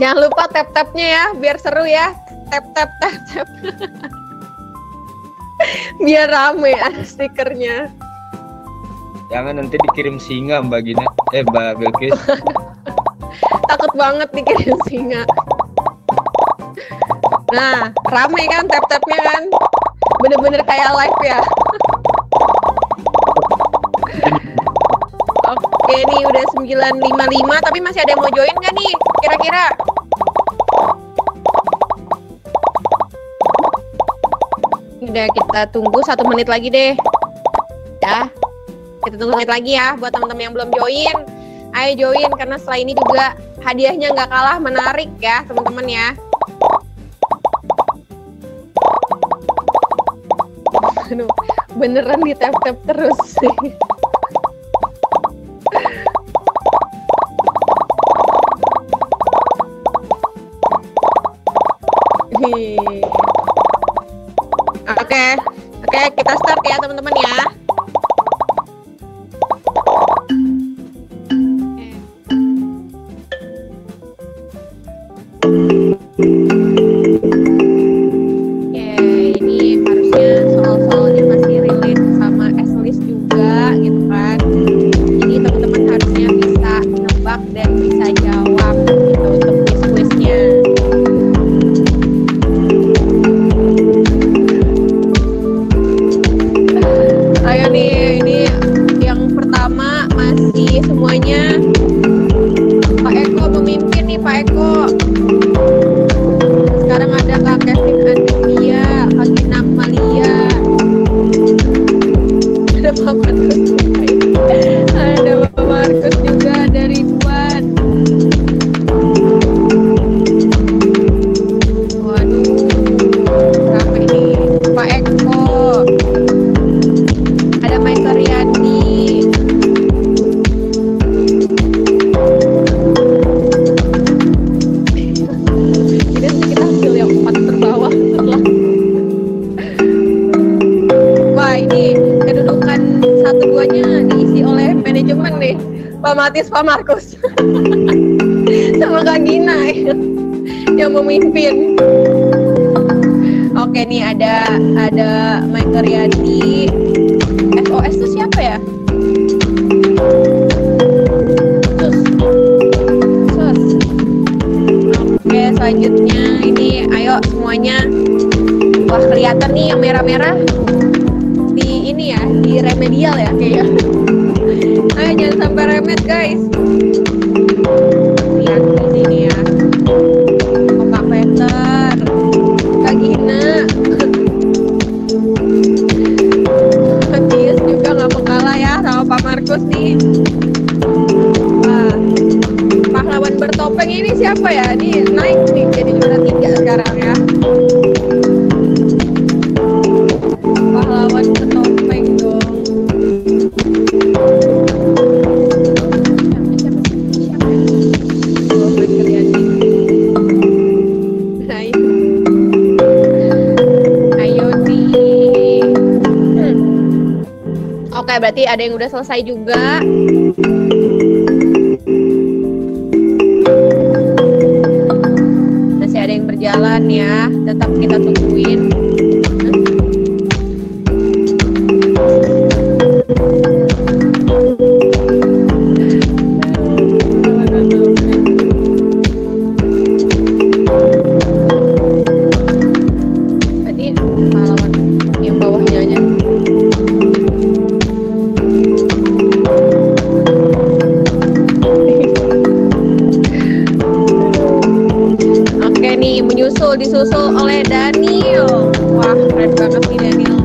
Jangan lupa tap-tapnya ya, biar seru ya. Tap. Biar rame ada stikernya. Jangan nanti dikirim singa Mbak Gina, Mbak Bilkis. Takut banget dikirim singa. Nah, rame kan tap-tapnya kan? Bener-bener kayak live ya. Oke nih udah 9.55 tapi masih ada yang mau join nggak nih kira-kira? Udah kita tunggu 1 menit lagi deh. Ya, kita tunggu 1 menit lagi ya buat teman-teman yang belum join. Ayo join karena setelah ini juga hadiahnya nggak kalah menarik ya teman-teman ya. Aduh, beneran di tap-tap terus sih. Oke, kita start ya teman-teman ya. Ini harusnya soal-soalnya masih relate sama S-list juga gitu kan. Jadi teman-teman harusnya bisa nebak dan bisa jawab gitu untuk quiz-quiznya. Ayo nih, ini yang pertama masih semuanya Pak Eko memimpin nih Pak Eko. Sekarang ada Kak Kevin Andrea, Kak Gina Malia, ada Pak Markus, ada Pak Markus juga dari Ridwan. Waduh, berapa ini? Pak Eko, ada Mike Riyadi. Jadi kita ambil yang 4 terbawah setelah. Wah ini kedudukan 1-2-nya diisi oleh manajemen nih, Pak Matis, Pak Markus, sama Kak Gina yang memimpin. Oke nih ada Mike Riyadi. SOS itu siapa ya? Sus. Oke, selanjutnya ini ayo semuanya. Wah, kelihatan nih yang merah-merah di ini ya, di remedial ya kayaknya. Ayo jangan sampai remed, guys. Lihat di sini ya. Oh, Kak Peter, Kak Gina. Tius juga nggak mau kalah ya sama Pak Markus nih. Wah, pahlawan bertopeng ini siapa ya? Ini naik nih jadi juara 3 sekarang ya. Pahlawan bertopeng dong. Ayo nih. Oke, berarti ada yang udah selesai juga. Masih ada yang berjalan ya. Tetap kita tungguin. Berarti pahlawan yang bawahnya aja. Oke nih, disusul oleh Daniel. Wah, keren banget nih Daniel.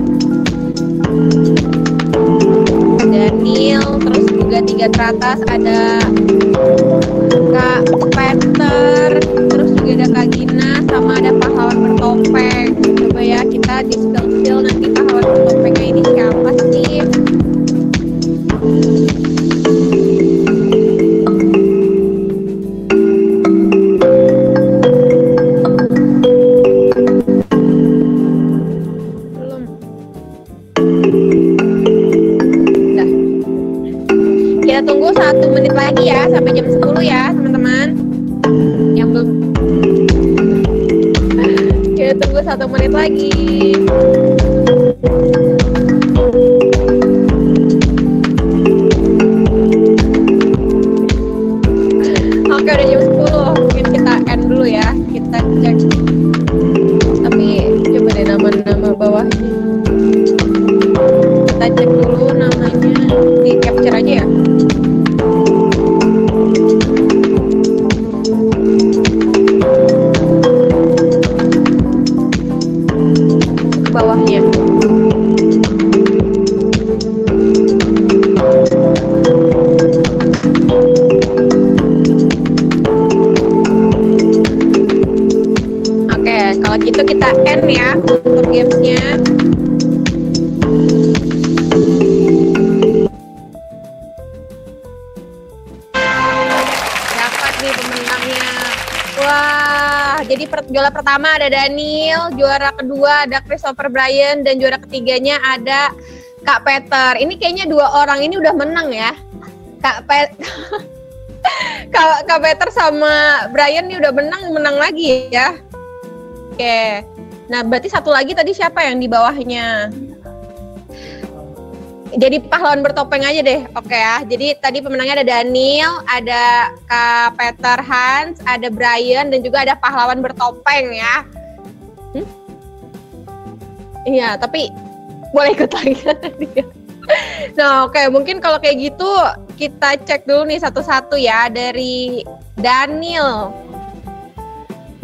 Daniel, terus juga 3 teratas ada Kak Peter, terus juga ada Kak Gina, sama ada pahlawan bertopeng. Coba ya kita di spill nanti pahlawan bertopengnya ini siapa sih? Kita tunggu 1 menit lagi ya, sampai jam 10 ya teman-teman. Yang belum, kita tunggu 1 menit lagi. Oke, udah jam 10, mungkin kita end dulu ya. Kita cek Kita cek dulu namanya, di capture aja ya. Ke bawahnya. Oke, kalau gitu kita end ya untuk gamesnya. Dapat nih pemenangnya. Wah, jadi juara pertama ada Daniel, juara kedua ada Christopher Brian, dan juara ketiganya ada Kak Peter. Ini kayaknya dua orang ini udah menang ya. Kak Peter sama Brian nih udah menang lagi ya. Oke. Nah, berarti satu lagi tadi siapa yang di bawahnya? Jadi pahlawan bertopeng aja deh. Oke ya. Jadi tadi pemenangnya ada Daniel, ada Kak Peter Hans, ada Brian, dan juga ada pahlawan bertopeng ya. Iya, tapi boleh ikut lagi. Nah, oke, mungkin kalau kayak gitu kita cek dulu nih satu-satu ya dari Daniel.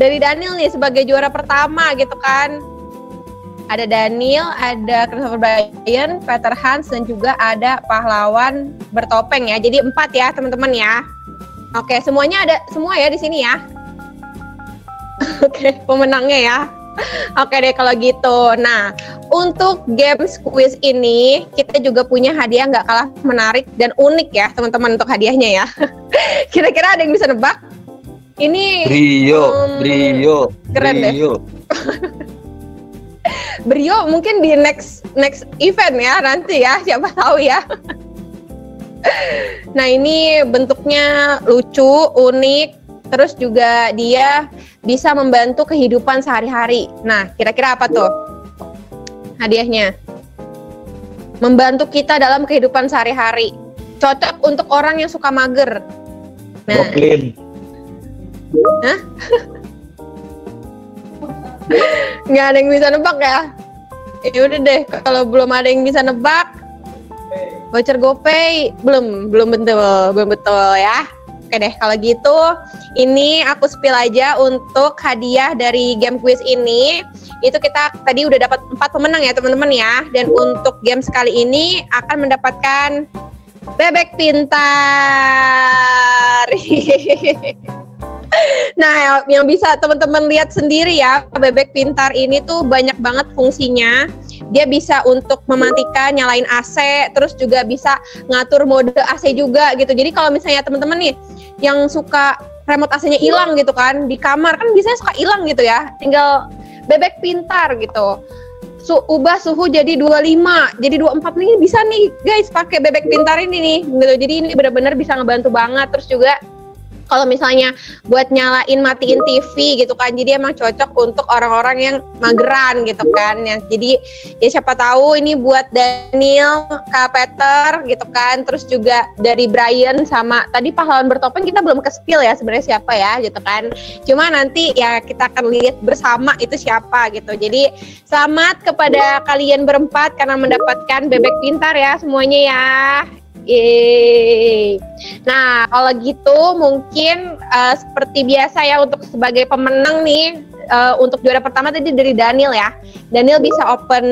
Dari Daniel nih sebagai juara pertama gitu kan. Ada Daniel, ada Christopher Brian, Peter Hans, dan juga ada pahlawan bertopeng ya. Jadi 4 ya teman-teman ya. Oke, semuanya ada semua ya di sini ya. Oke, pemenangnya ya. Oke deh kalau gitu. Nah, untuk games quiz ini kita juga punya hadiah nggak kalah menarik dan unik ya teman-teman untuk hadiahnya ya. Kira-kira ada yang bisa nebak? Ini Brio. Keren deh. Brio mungkin di next event ya nanti ya, siapa tahu ya. Nah, ini bentuknya lucu, unik, terus juga dia bisa membantu kehidupan sehari-hari. Nah, kira-kira apa tuh hadiahnya? Membantu kita dalam kehidupan sehari-hari. Cocok untuk orang yang suka mager. Nah. Brooklyn. Hah? Nggak ada yang bisa nebak ya? Ya udah deh, kalau belum ada yang bisa nebak, voucher GoPay belum betul ya. Oke deh, kalau gitu ini aku spill aja untuk hadiah dari game quiz ini. Itu kita tadi udah dapat 4 pemenang ya teman-teman ya. Dan untuk game sekali ini akan mendapatkan bebek pintar. Nah, yang bisa teman-teman lihat sendiri ya, bebek pintar ini tuh banyak banget fungsinya. Dia bisa untuk mematikan, nyalain AC, terus juga bisa ngatur mode AC juga gitu. Jadi kalau misalnya teman-teman nih yang suka remote AC-nya hilang gitu kan, di kamar kan biasanya suka hilang gitu ya, tinggal bebek pintar gitu. Ubah suhu jadi 25, jadi 24 nih bisa nih guys pakai bebek pintar ini nih gitu. Jadi ini benar-benar bisa ngebantu banget. Terus juga kalau misalnya buat nyalain matiin TV gitu kan, jadi emang cocok untuk orang-orang yang mageran gitu kan ya. Jadi ya siapa tahu ini buat Daniel, Kak Peter gitu kan, terus juga dari Brian sama tadi pahlawan bertopeng kita belum ke spill ya sebenarnya siapa ya gitu kan. Cuma nanti ya kita akan lihat bersama itu siapa gitu. Jadi selamat kepada kalian berempat karena mendapatkan bebek pintar ya semuanya ya. Yeay. Nah, kalau gitu mungkin seperti biasa ya untuk sebagai pemenang nih, untuk juara pertama tadi dari Daniel ya. Daniel bisa open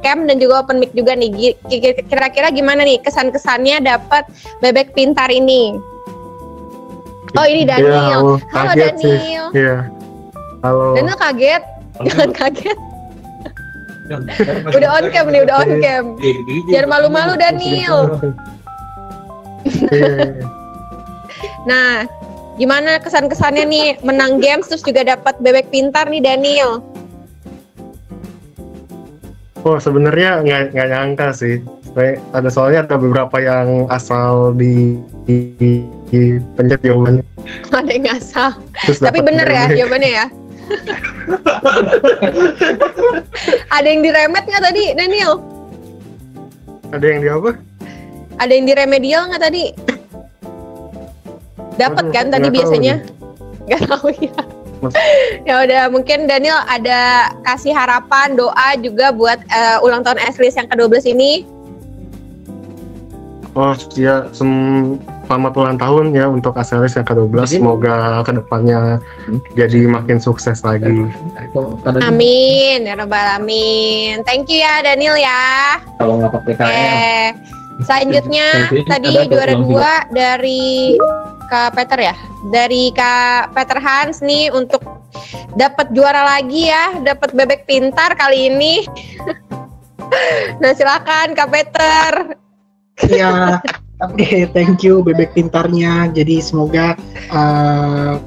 cam dan juga open mic juga nih. Kira-kira gimana nih kesan-kesannya dapat bebek pintar ini? Oh, ini Daniel. Ya, halo Daniel. Iya. Halo. Daniel kaget. Jangan kaget. Udah on cam nih, udah on cam. Biar malu-malu Daniel. Nah, gimana kesan-kesannya nih menang games terus juga dapat bebek pintar nih Daniel? Oh, sebenarnya nggak nyangka sih. Soalnya ada beberapa yang asal di pencet jawabannya. Ada yang asal. Tapi bener ya jawabannya ya? Ada yang diremet nggak tadi Daniel? Ada yang di apa? Ada yang di remedial nggak tadi? Dapat kan tadi biasanya? Nggak tahu ya. Ya udah, mungkin Daniel ada kasih harapan, doa juga buat ulang tahun Ashley yang ke-12 ini. Oh ya, selamat ulang tahun ya untuk Aselis yang ke-12. Semoga kedepannya jadi makin sukses lagi. Amin, ya rabbal alamin. Thank you ya Daniel ya. Kalau nggak pakai KL. Selanjutnya tadi juara 2 dari Kak Peter ya. Dari Kak Peter Hans nih untuk dapat juara lagi ya, dapat bebek pintar kali ini. Nah silakan Kak Peter. Ya, oke, thank you bebek pintarnya. Jadi semoga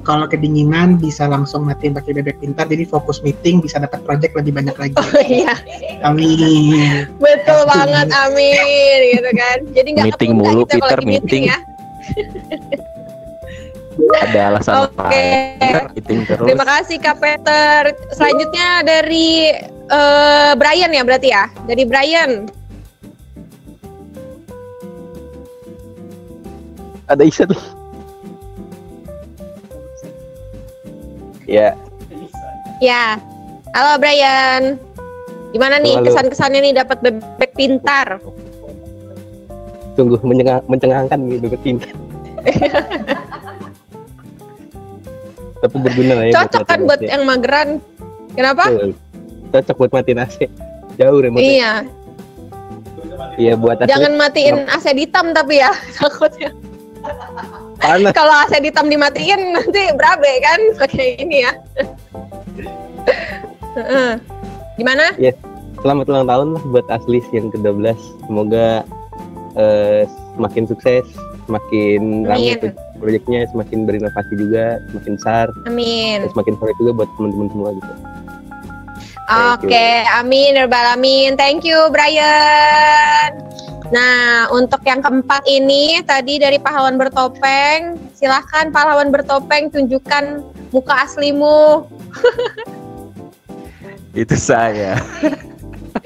kalau kedinginan bisa langsung matiin pakai bebek pintar. Jadi fokus meeting bisa dapat project lebih banyak lagi. Oh iya. Amin. Betul banget, amin gitu kan. Jadi nggak Meeting ketunda mulu, kita kalau Peter, lagi meeting ya. Ada alasan Oke. meeting terus. Terima kasih Kak Peter. Selanjutnya dari Brian ya berarti ya. Dari Brian. Ada Isa tuh. Ya, Ya. Halo Brian. Gimana nih Halo. kesan-kesannya nih dapat bebek pintar? sungguh mencengangkan gitu ketinggian. Tapi berguna lah ya. Cocok kan buat yang mageran. Kenapa? Cocok buat matiin AC. Jauh remote. Iya. Iya buat AC. Jangan matiin AC hitam tapi ya takutnya. Panas. Kalau AC hitam dimatiin nanti berabe kan pakai ini ya. Gimana? Ya, selamat ulang tahun lah buat Aslis yang ke-12. Semoga semakin sukses, semakin ramai proyeknya, semakin berinovasi juga, semakin besar. Amin. Semakin solid juga buat teman-teman semua gitu. Oke, amin, rabbal alamin. Thank you, Brian. Nah, untuk yang keempat ini tadi dari pahlawan bertopeng. Silahkan pahlawan bertopeng tunjukkan muka aslimu. Itu saya.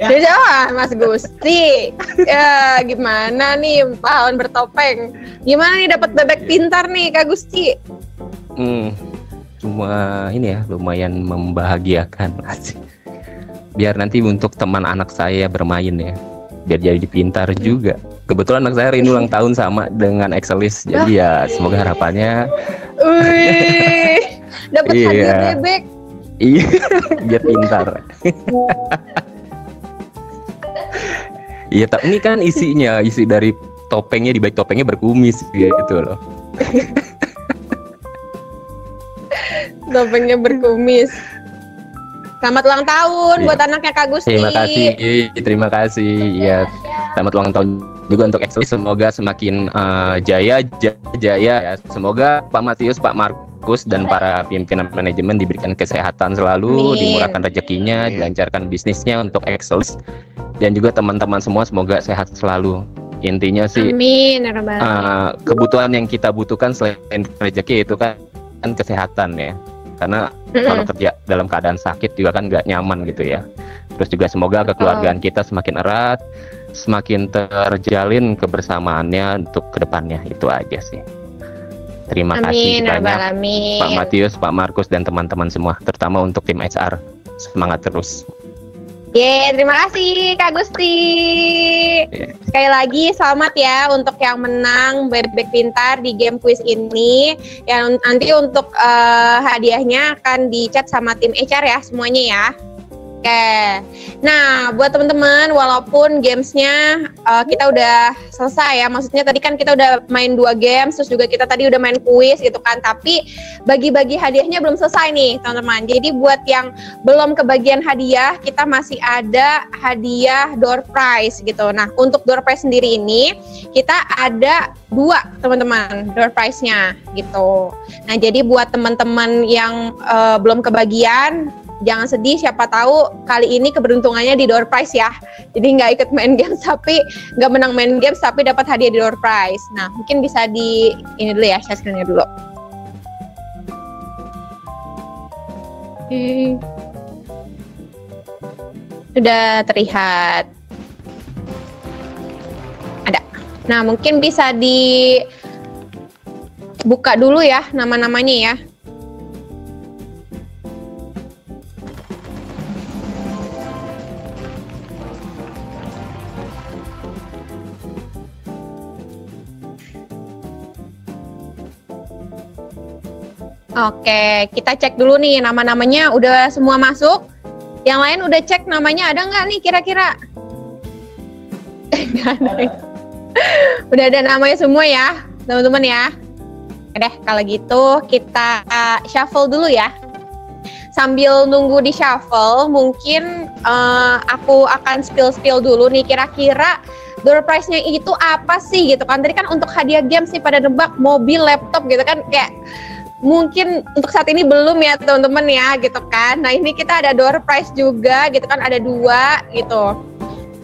Ya, Mas Gusti. Ya, gimana nih pahlawan bertopeng? Gimana nih dapat bebek pintar nih, Kak Gusti? Cuma ini ya lumayan membahagiakan asik. Biar nanti untuk teman anak saya bermain ya, biar jadi pintar juga. Kebetulan anak saya rindu ulang tahun sama dengan Excelis, jadi ya semoga harapannya. Wih, dapat hadiah bebek. Iya, biar pintar. Iya, tapi ini kan isi dari topengnya, di balik topengnya berkumis gitu loh. Topengnya berkumis. Selamat ulang tahun buat anaknya Kak Gusti. Terima kasih. Ya, selamat ulang tahun juga untuk Excelis. Semoga semakin jaya ya. Semoga Pak Matius, Pak Markus dan para pimpinan manajemen diberikan kesehatan selalu, dimurahkan rezekinya, dilancarkan bisnisnya untuk Excelis. Dan juga teman-teman semua semoga sehat selalu. Intinya sih amin. Kebutuhan yang kita butuhkan selain rezeki itu kan kesehatan ya. Karena kalau kerja dalam keadaan sakit juga kan nggak nyaman gitu ya. Terus juga semoga kekeluargaan kita semakin erat, semakin terjalin kebersamaannya untuk kedepannya. Itu aja sih. Terima kasih banyak Pak Matius, Pak Markus dan teman-teman semua, terutama untuk tim HR. Semangat terus. Terima kasih Kak Gusti. Sekali lagi selamat ya untuk yang menang bebek pintar di game quiz ini. Yang nanti untuk hadiahnya akan dicat sama tim HR ya semuanya ya. Oke. Nah, buat teman-teman, walaupun gamesnya kita udah selesai ya, maksudnya tadi kan kita udah main 2 games, terus juga kita tadi udah main kuis gitu kan, tapi bagi-bagi hadiahnya belum selesai nih teman-teman. Jadi buat yang belum kebagian hadiah, kita masih ada hadiah door prize gitu. Nah, untuk door prize sendiri ini kita ada 2 teman-teman door prize-nya gitu. Nah, jadi buat teman-teman yang belum kebagian, jangan sedih, siapa tahu kali ini keberuntungannya di door prize ya. Jadi nggak ikut main games tapi nggak menang main games tapi dapat hadiah di door prize. Nah mungkin bisa di ini dulu ya, share screen-nya dulu. Sudah terlihat. Ada. Nah mungkin bisa dibuka dulu ya nama-namanya ya. Oke, kita cek dulu nih nama-namanya udah semua masuk. Yang lain udah cek namanya ada nggak nih kira-kira? Udah ada namanya semua ya, teman-teman ya. Oke deh, kalau gitu kita shuffle dulu ya. Sambil nunggu di shuffle, mungkin aku akan spill dulu nih kira-kira door prize-nya itu apa sih gitu kan. Tadi kan untuk hadiah game sih pada nebak mobil, laptop gitu kan, kayak mungkin untuk saat ini belum ya teman-teman ya gitu kan. Nah ini kita ada door prize juga gitu kan, ada 2 gitu.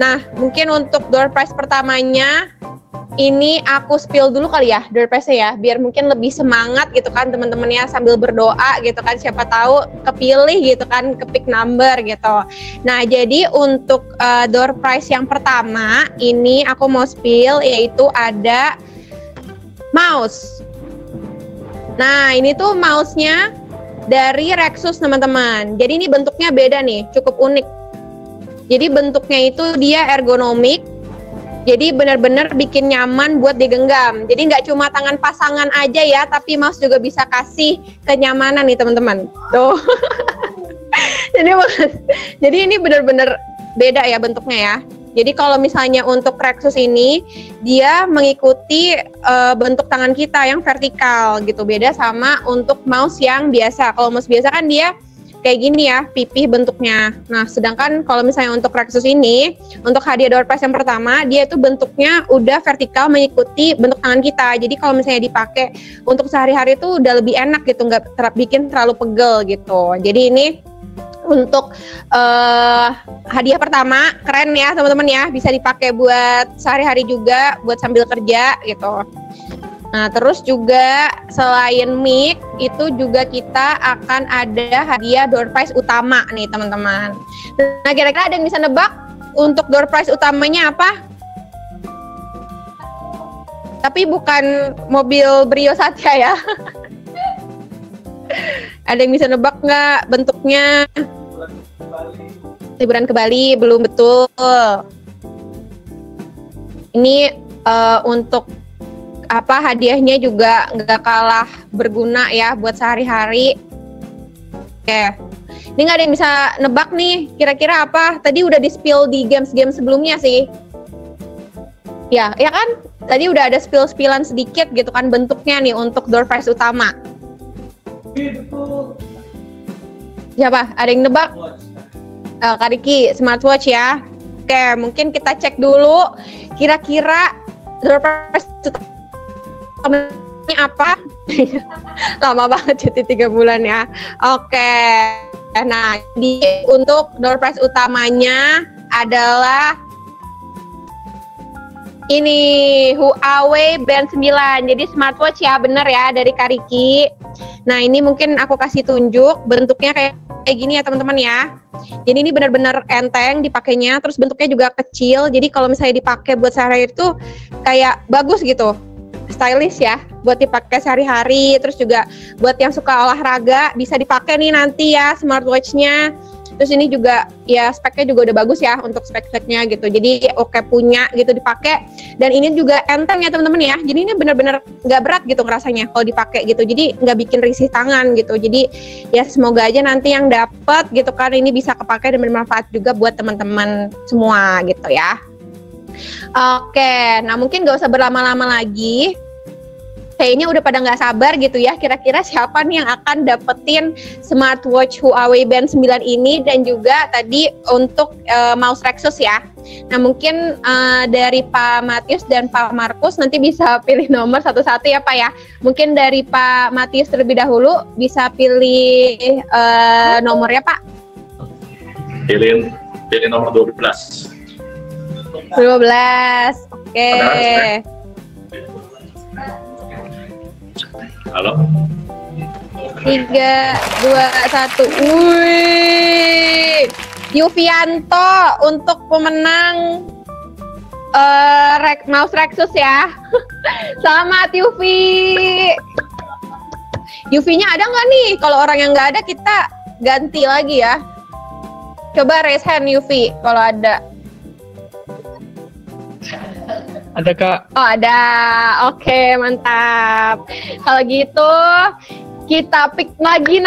Nah mungkin untuk door prize pertamanya ini aku spill dulu kali ya door prize-nya ya, biar mungkin lebih semangat gitu kan teman-teman ya, sambil berdoa gitu kan, siapa tahu kepilih gitu kan, kepick number gitu. Nah jadi untuk door prize yang pertama ini aku mau spill, yaitu ada mouse. Nah ini tuh mouse-nya dari Rexus teman-teman. Jadi ini bentuknya beda nih, cukup unik. Jadi bentuknya itu dia ergonomik. Jadi benar-benar bikin nyaman buat digenggam. Jadi nggak cuma tangan pasangan aja ya, tapi mouse juga bisa kasih kenyamanan nih teman-teman. Tuh. Jadi ini benar-benar beda ya bentuknya ya. Jadi kalau misalnya untuk Rexus ini, dia mengikuti bentuk tangan kita yang vertikal gitu. Beda sama untuk mouse yang biasa. Kalau mouse biasa kan dia kayak gini ya, pipih bentuknya. Nah, sedangkan kalau misalnya untuk Rexus ini, untuk hadiah door prize yang pertama, dia itu bentuknya udah vertikal mengikuti bentuk tangan kita. Jadi kalau misalnya dipakai untuk sehari-hari itu udah lebih enak gitu, nggak bikin terlalu pegel gitu. Jadi ini untuk hadiah pertama, keren ya teman-teman ya, bisa dipakai buat sehari-hari juga, buat sambil kerja gitu. Nah terus juga selain mic itu juga kita akan ada hadiah door prize utama nih teman-teman. Nah kira-kira ada yang bisa nebak untuk door prize utamanya apa? Tapi bukan mobil Brio Satya ya. Ada yang bisa nebak nggak bentuknya? Liburan ke Bali, belum betul. Ini untuk apa, hadiahnya juga nggak kalah berguna ya buat sehari-hari. Oke, ini nggak ada yang bisa nebak nih, kira-kira apa? Tadi udah di-spill di game sebelumnya sih. Ya kan? Tadi udah ada spillan sedikit gitu kan bentuknya nih untuk door prize utama. Siapa? Ada yang nebak? Kak Riki, smartwatch ya. Oke, mungkin kita cek dulu kira-kira door prize utamanya apa? Lama banget cuti 3 bulan ya. Oke. Nah, untuk door prize utamanya adalah ini Huawei Band 9. Jadi smartwatch ya, bener ya, dari Kak Riki. Nah, ini mungkin aku kasih tunjuk bentuknya kayak gini ya teman-teman ya. Jadi ini benar-benar enteng dipakainya, terus bentuknya juga kecil. Jadi kalau misalnya dipakai buat sehari-hari itu kayak bagus gitu, stylish ya, buat dipakai sehari-hari. Terus juga buat yang suka olahraga bisa dipakai nih nanti ya smartwatch-nya. Terus ini juga ya speknya juga udah bagus ya untuk spek-speknya gitu. Jadi oke punya gitu dipakai. Dan ini juga enteng ya teman-teman ya. Jadi ini benar-benar nggak berat gitu ngerasanya kalau dipakai gitu. Jadi nggak bikin risih tangan gitu. Jadi ya semoga aja nanti yang dapat gitu kan ini bisa kepakai dan bermanfaat juga buat teman-teman semua gitu ya. Oke, nah mungkin nggak usah berlama-lama lagi. Kayaknya udah pada nggak sabar gitu ya, kira-kira siapa nih yang akan dapetin smartwatch Huawei Band 9 ini, dan juga tadi untuk mouse Rexus ya. Nah mungkin dari Pak Matius dan Pak Markus nanti bisa pilih nomor satu-satu ya Pak ya. Mungkin dari Pak Matius terlebih dahulu bisa pilih nomornya Pak. Pilih nomor 12. 12, oke. Halo. 3, 2, 1. Wih. Yuvianto untuk pemenang mouse Rexus ya. Selamat Yuvi. Yuvinya ada nggak nih? Kalau orang yang nggak ada kita ganti lagi ya. Coba raise hand Yuvi kalau ada. Ada Kak. Oh ada, oke mantap. Kalau gitu kita pick lagi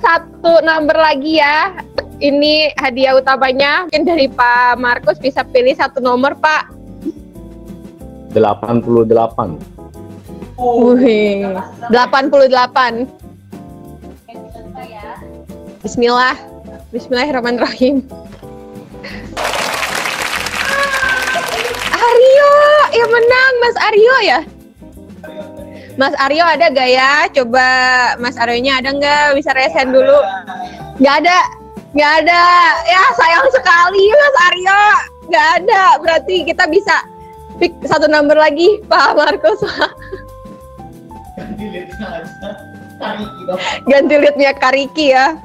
satu number lagi ya. Ini hadiah utamanya. Mungkin dari Pak Markus bisa pilih satu nomor, Pak. 88. Wih, 88. Bismillah. Bismillahirrahmanirrahim. Aryo yang menang, Mas Aryo ya? Mas Aryo ada gak ya? Coba Mas Aryonya ada nggak? Bisa resen dulu. Nggak ada. Ya sayang sekali Mas Aryo. Nggak ada. Berarti kita bisa pick satu nomor lagi, Pak Markus. Ganti leadnya Kariki ya.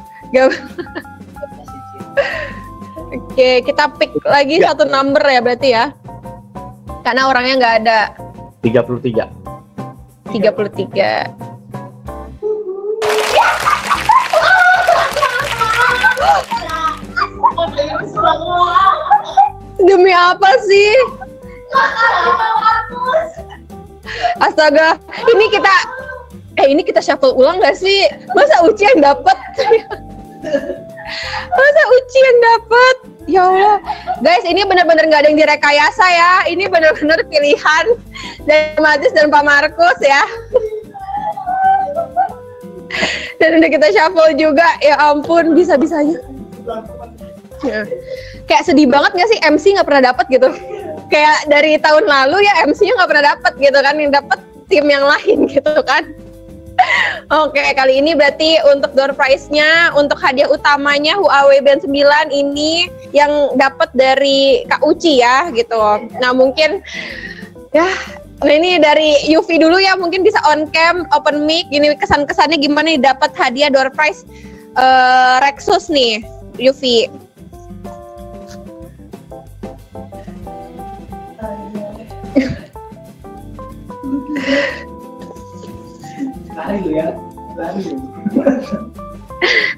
Oke, kita pick lagi satu number ya berarti ya. Karena orangnya nggak ada. 33. 33. Demi apa sih? Astaga, ini kita shuffle ulang nggak sih? Masa Uci yang dapat? Masa Uci yang dapat? Ya Allah, guys, ini benar-benar nggak ada yang direkayasa ya. Ini benar-benar pilihan dari Matis dan Pak Markus ya. Dan udah kita shuffle juga, ya ampun, bisa-bisanya. Ya. Kayak sedih banget nggak sih MC nggak pernah dapat gitu? Kayak dari tahun lalu ya MC-nya nggak pernah dapat gitu kan, yang dapat tim yang lain gitu kan. Oke, kali ini berarti untuk door prize-nya, untuk hadiah utamanya Huawei Band 9 ini yang dapat dari Kak Uci ya gitu. Nah mungkin ya, nah ini dari Yufi dulu ya, mungkin bisa on cam, open mic, gini kesan-kesannya gimana nih dapat hadiah door prize Rexus nih, Yufi.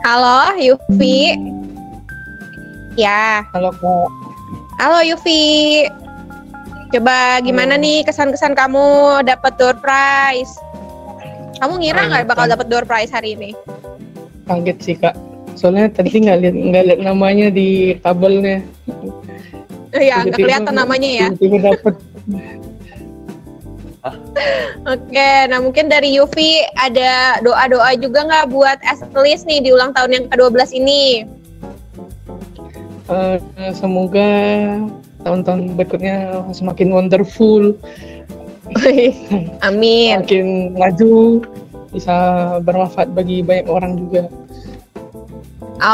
Halo Yufi. Ya. Halo Kak. Halo Yufi. Coba gimana nih kesan-kesan kamu dapat door prize? Kamu ngira nggak bakal dapat door prize hari ini? Kaget sih Kak. Soalnya tadi nggak lihat namanya di tabelnya. Iya, nggak kelihatan namanya ya. Tiba-tiba dapet. Oke, nah mungkin dari Yufi ada doa-doa juga nggak buat Aslis nih di ulang tahun yang ke-12 ini? Semoga tahun-tahun berikutnya semakin wonderful. Amin. Makin maju, bisa bermanfaat bagi banyak orang juga.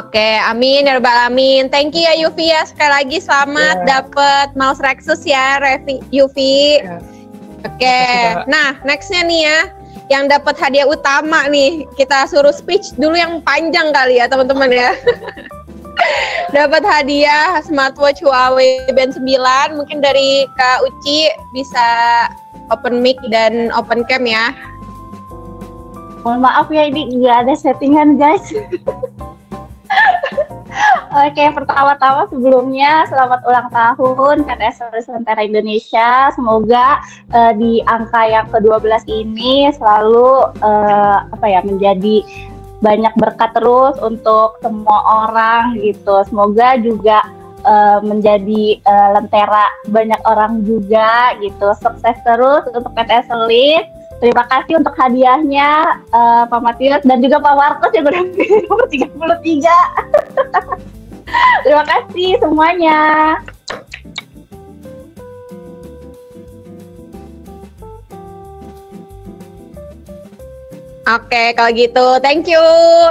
Oke, amin ya rabbal alamin. Thank you ya Yufi ya, sekali lagi selamat dapat mouse Rexus ya Yufi. Oke, nah nextnya nih ya, yang dapat hadiah utama nih, kita suruh speech dulu yang panjang kali ya teman-teman ya. Dapat hadiah smartwatch Huawei Band 9, mungkin dari Kak Uci bisa open mic dan open cam ya. Mohon maaf ya, ini nggak ada settingan guys. Oke, pertama-tama sebelumnya selamat ulang tahun KTS Nusantara Indonesia. Semoga di angka yang ke-12 ini selalu menjadi banyak berkat terus untuk semua orang gitu. Semoga juga menjadi lentera banyak orang juga gitu. Sukses terus untuk KTS List. Terima kasih untuk hadiahnya Pak Matius dan juga Pak Markus yang udah pilih nomor 33. Terima kasih semuanya. Oke, kalau gitu thank you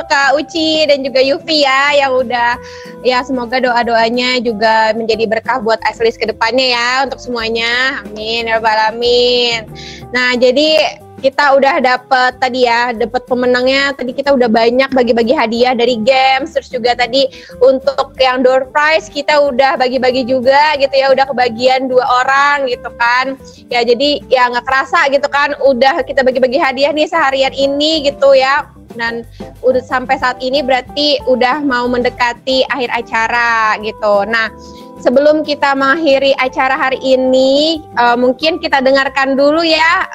Kak Uci dan juga Yufi ya yang udah ya, semoga doa-doanya juga menjadi berkah buat Aslis ke depannya ya untuk semuanya. Amin ya rabbal alamin. Nah, jadi kita udah dapat tadi ya, dapat pemenangnya. Tadi kita udah banyak bagi-bagi hadiah dari games, terus juga tadi untuk yang door prize kita udah bagi-bagi juga gitu ya, udah kebagian 2 orang gitu kan. Ya jadi ya nggak kerasa gitu kan, udah kita bagi-bagi hadiah nih seharian ini gitu ya. Dan udah sampai saat ini berarti udah mau mendekati akhir acara gitu. Nah, sebelum kita mengakhiri acara hari ini, mungkin kita dengarkan dulu ya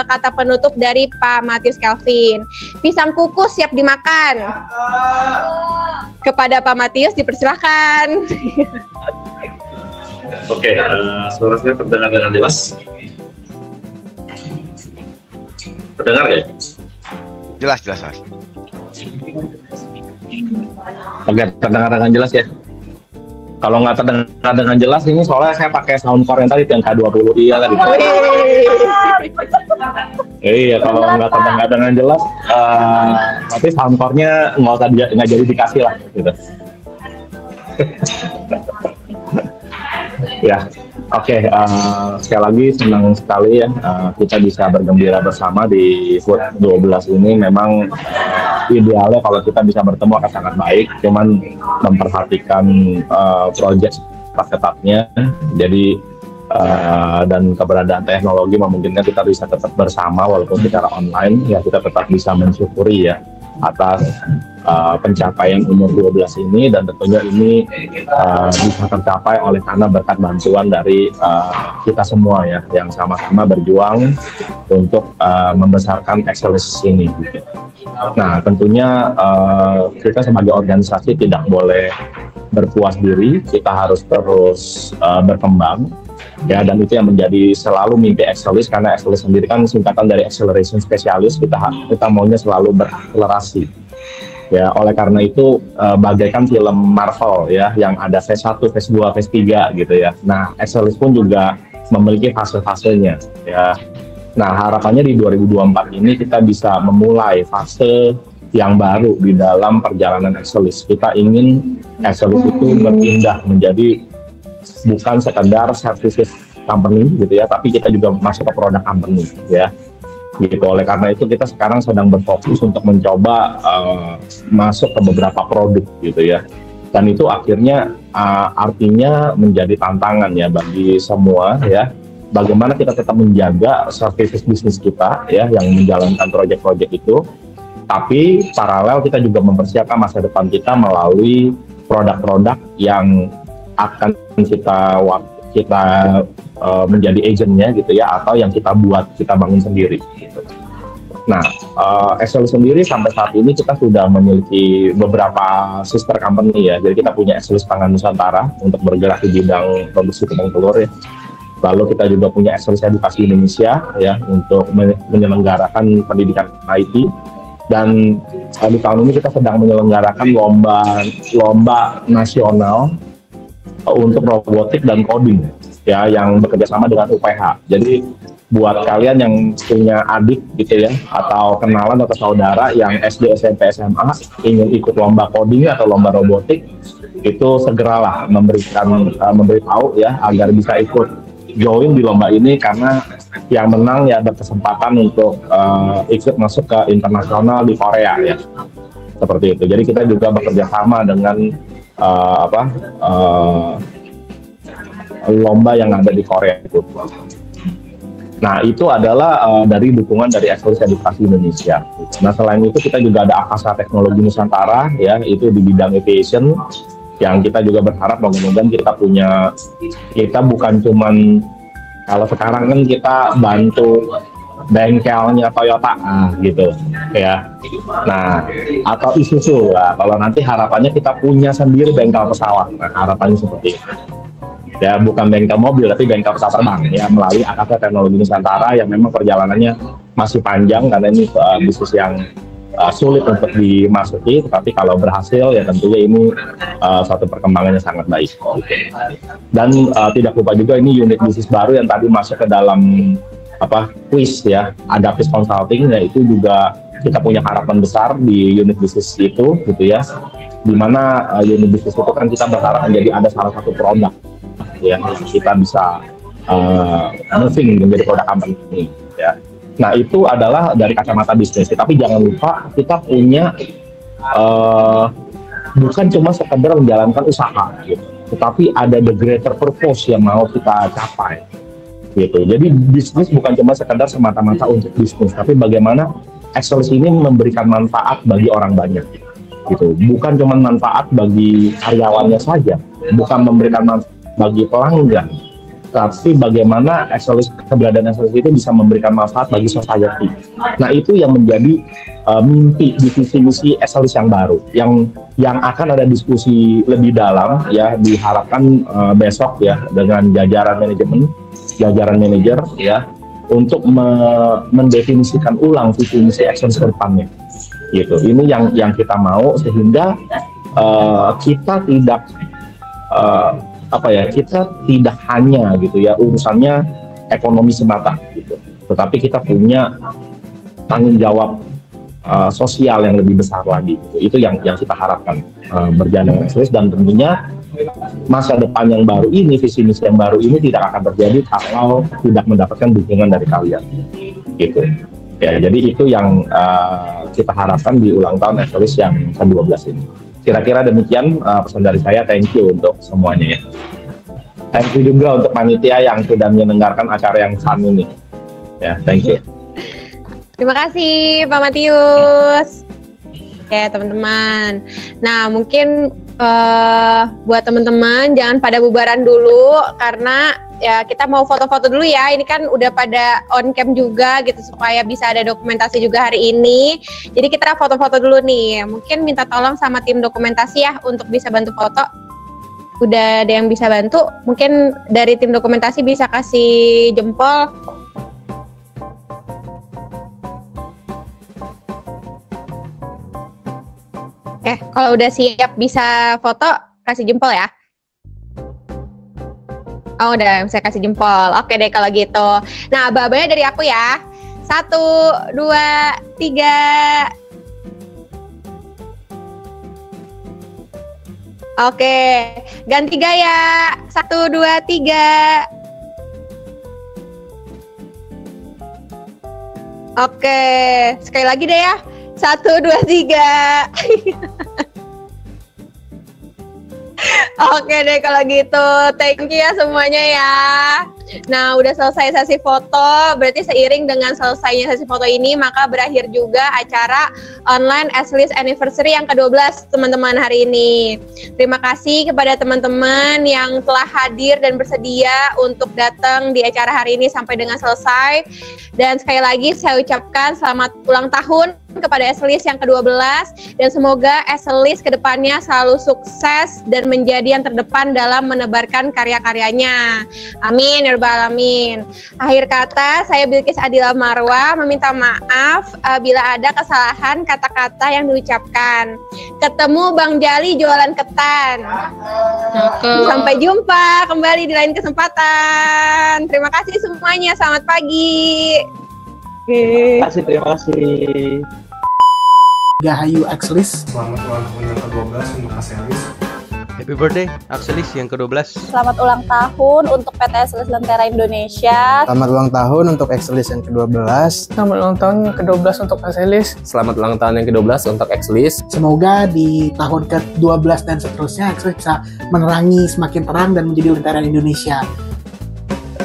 kata penutup dari Pak Matius Kelvin. Pisang kukus siap dimakan. Kepada Pak Matius dipersilahkan. Oke, suara saya terdengar dengan jelas. Terdengar ya? Jelas, Mas. Oke, terdengar dengan jelas ya. Kalau nggak terdengar dengan jelas ini soalnya saya pakai soundcore yang tadi yang K20i ya tadi. Iya, kalau nggak terdengar dengan jelas, tapi soundcore-nya nggak jadi dikasih lah gitu. Ya, oke. Sekali lagi senang sekali ya kita bisa bergembira bersama di HUT 12 ini. Memang idealnya kalau kita bisa bertemu akan sangat baik, cuman memperhatikan proyek ketatnya. Jadi dan keberadaan teknologi memungkinkan kita bisa tetap bersama walaupun secara online. Ya, kita tetap bisa mensyukuri ya atas pencapaian umur 12 ini, dan tentunya ini bisa tercapai oleh karena berkat bantuan dari kita semua ya, yang sama-sama berjuang untuk membesarkan Excellis ini gitu. Nah, tentunya kita sebagai organisasi tidak boleh berpuas diri, kita harus terus berkembang ya, dan itu yang menjadi selalu mimpi Excellis, karena Excellis sendiri kan singkatan dari Acceleration Specialist. Kita maunya selalu berakselerasi ya. Oleh karena itu bagaikan film Marvel ya, yang ada phase 1, phase 2, phase 3 gitu ya. Nah, Excellis pun juga memiliki fase-fasenya ya. Nah, harapannya di 2024 ini kita bisa memulai fase yang baru di dalam perjalanan Excellis. Kita ingin Excellis itu berpindah menjadi bukan sekedar services company gitu ya, tapi kita juga masuk ke produk company ya. Gitu. Oleh karena itu kita sekarang sedang berfokus untuk mencoba masuk ke beberapa produk gitu ya. Dan itu akhirnya artinya menjadi tantangan ya bagi semua ya. Bagaimana kita tetap menjaga services bisnis kita ya yang menjalankan proyek-proyek itu, tapi paralel kita juga mempersiapkan masa depan kita melalui produk-produk yang akan kita menjadi agentnya gitu ya, atau yang kita buat, kita bangun sendiri gitu. Nah, Excellis sendiri sampai saat ini kita sudah memiliki beberapa sister company ya. Jadi kita punya Excellis Pangan Nusantara untuk bergerak di bidang produksi kembang telur ya. Lalu kita juga punya Excellis Edukasi Indonesia ya untuk menyelenggarakan pendidikan IT. Dan di tahun ini kita sedang menyelenggarakan lomba nasional untuk robotik dan coding ya, yang bekerja sama dengan UPH. Jadi buat kalian yang punya adik gitu ya, atau kenalan atau saudara yang SD, SMP, SMA ingin ikut lomba coding atau lomba robotik, itu segeralah memberitahu ya agar bisa ikut join di lomba ini, karena yang menang ya berkesempatan untuk ikut masuk ke internasional di Korea ya, seperti itu. Jadi kita juga bekerja sama dengan lomba yang ada di Korea itu. Nah, itu adalah dari dukungan dari Excellis Edukasi Indonesia. Nah, selain itu kita juga ada Akasa Teknologi Nusantara ya, itu di bidang aviation, yang kita juga berharap mudah-mudahan kita bukan cuman, kalau sekarang kan kita bantu bengkelnya Toyota gitu ya. Nah, atau Isuzu lah. Kalau nanti harapannya kita punya sendiri bengkel pesawat. Nah, harapannya seperti itu. Ya, bukan bengkel mobil tapi bengkel pesawat terbang ya, melalui Akasa Teknologi Nusantara yang memang perjalanannya masih panjang karena ini bisnis yang sulit untuk dimasuki, tapi kalau berhasil ya tentunya ini satu perkembangannya sangat baik. Dan tidak lupa juga ini unit bisnis baru yang tadi masuk ke dalam quiz ya, Adaptis Consulting, ya itu juga kita punya harapan besar di unit bisnis itu gitu ya, dimana unit bisnis itu kan kita berharap menjadi ada salah satu produk ya kita bisa moving menjadi produk company ini ya. Nah, itu adalah dari kacamata bisnis, tapi jangan lupa kita punya bukan cuma sekedar menjalankan usaha gitu, tetapi ada the greater purpose yang mau kita capai gitu. Jadi bisnis bukan cuma sekedar semata-mata untuk bisnis, tapi bagaimana Excellis ini memberikan manfaat bagi orang banyak gitu. Bukan cuma manfaat bagi karyawannya saja, bukan memberikan manfaat bagi pelanggan, tapi bagaimana keberadaan Exelis itu bisa memberikan manfaat bagi society. Nah, itu yang menjadi mimpi di visi misi Exelis yang baru, yang akan ada diskusi lebih dalam ya, diharapkan besok ya dengan jajaran manajer ya, untuk mendefinisikan ulang visi misi Exelis ke depannya. Gitu. Ini yang kita mau, sehingga kita tidak kita tidak hanya gitu ya urusannya ekonomi semata gitu, tetapi kita punya tanggung jawab sosial yang lebih besar lagi gitu. Itu yang kita harapkan berjalan dengan Exelis, dan tentunya masa depan yang baru ini, visi misi yang baru ini tidak akan terjadi kalau tidak mendapatkan dukungan dari kalian gitu ya. Jadi itu yang kita harapkan di ulang tahun Exelis yang ke-12 ini. Kira-kira demikian pesan dari saya. Thank you untuk semuanya ya. Thank you juga untuk panitia yang sudah menyelenggarakan acara yang fun ini. Ya, thank you. Terima kasih Pak Matius. Oke teman-teman. Nah mungkin buat teman-teman jangan pada bubaran dulu, karena ya kita mau foto-foto dulu ya. Ini kan udah pada on cam juga gitu, supaya bisa ada dokumentasi juga hari ini. Jadi kita foto-foto dulu nih. Mungkin minta tolong sama tim dokumentasi ya untuk bisa bantu foto. Udah ada yang bisa bantu? Mungkin dari tim dokumentasi bisa kasih jempol. Oke, kalau udah siap bisa foto, kasih jempol ya. Oh, udah bisa kasih jempol. Oke deh kalau gitu. Nah, aba-abanya dari aku ya. 1, 2, 3. Oke, ganti gaya. 1, 2, 3. Oke, sekali lagi deh ya. 1, 2, 3. Oke deh kalau gitu, thank you ya semuanya ya. Nah udah selesai sesi foto, berarti seiring dengan selesainya sesi foto ini maka berakhir juga acara online Exelis Anniversary yang ke-12 teman-teman hari ini. Terima kasih kepada teman-teman yang telah hadir dan bersedia untuk datang di acara hari ini sampai dengan selesai. Dan sekali lagi saya ucapkan selamat ulang tahun kepada Exelis yang ke-12, dan semoga Exelis kedepannya selalu sukses dan menjadi yang terdepan dalam menebarkan karya-karyanya. Amin ya rabbal alamin. Akhir kata, saya Bilqis Adila Marwa meminta maaf bila ada kesalahan kata-kata yang diucapkan. Ketemu Bang Jali jualan ketan. Sampai jumpa kembali di lain kesempatan. Terima kasih semuanya, selamat pagi. Terima kasih. Gahayu Exelis. Selamat ulang tahun yang ke-12 untuk Exelis. Happy birthday Exelis yang ke-12. Selamat ulang tahun untuk PT Exelis Lentera Indonesia. Selamat ulang tahun untuk Exelis yang ke-12. Selamat ulang tahun yang ke-12 untuk Exelis. Selamat ulang tahun yang ke-12 untuk Exelis. Semoga di tahun ke-12 dan seterusnya Exelis bisa menerangi semakin terang dan menjadi Lentera Indonesia.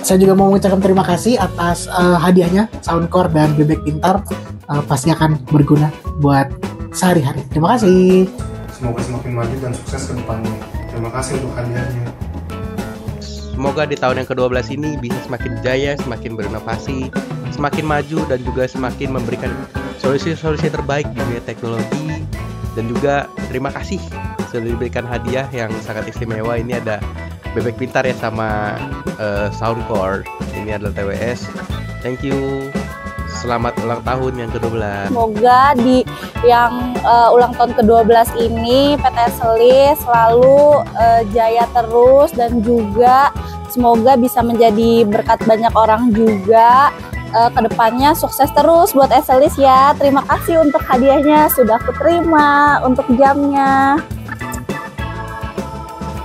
Saya juga mau mengucapkan terima kasih atas hadiahnya Soundcore dan Bebek Pintar. Pasti akan berguna buat sehari-hari. Terima kasih. Semoga semakin maju dan sukses ke depannya. Terima kasih untuk hadiahnya. Semoga di tahun yang ke-12 ini bisa semakin jaya, semakin berinovasi, semakin maju, dan juga semakin memberikan solusi-solusi terbaik di dunia teknologi. Dan juga terima kasih sudah diberikan hadiah yang sangat istimewa. Ini ada Bebek Pintar ya sama Soundcore. Ini adalah TWS. Thank you. Selamat ulang tahun yang ke-12. Semoga di yang ulang tahun ke-12 ini PT Exelis selalu jaya terus, dan juga semoga bisa menjadi berkat banyak orang juga. Kedepannya sukses terus buat Exelis ya. Terima kasih untuk hadiahnya sudah kuterima, untuk jamnya.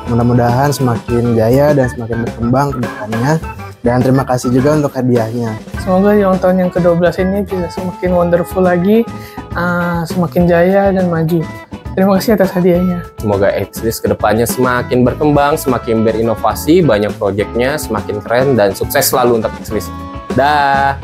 Mudah-mudahan semakin jaya dan semakin berkembang ke depannya. Dan terima kasih juga untuk hadiahnya. Semoga di ulang tahun yang ke-12 ini bisa semakin wonderful lagi, semakin jaya dan maju. Terima kasih atas hadiahnya. Semoga Exelis kedepannya semakin berkembang, semakin berinovasi, banyak proyeknya, semakin keren, dan sukses selalu untuk Exelis. Dah.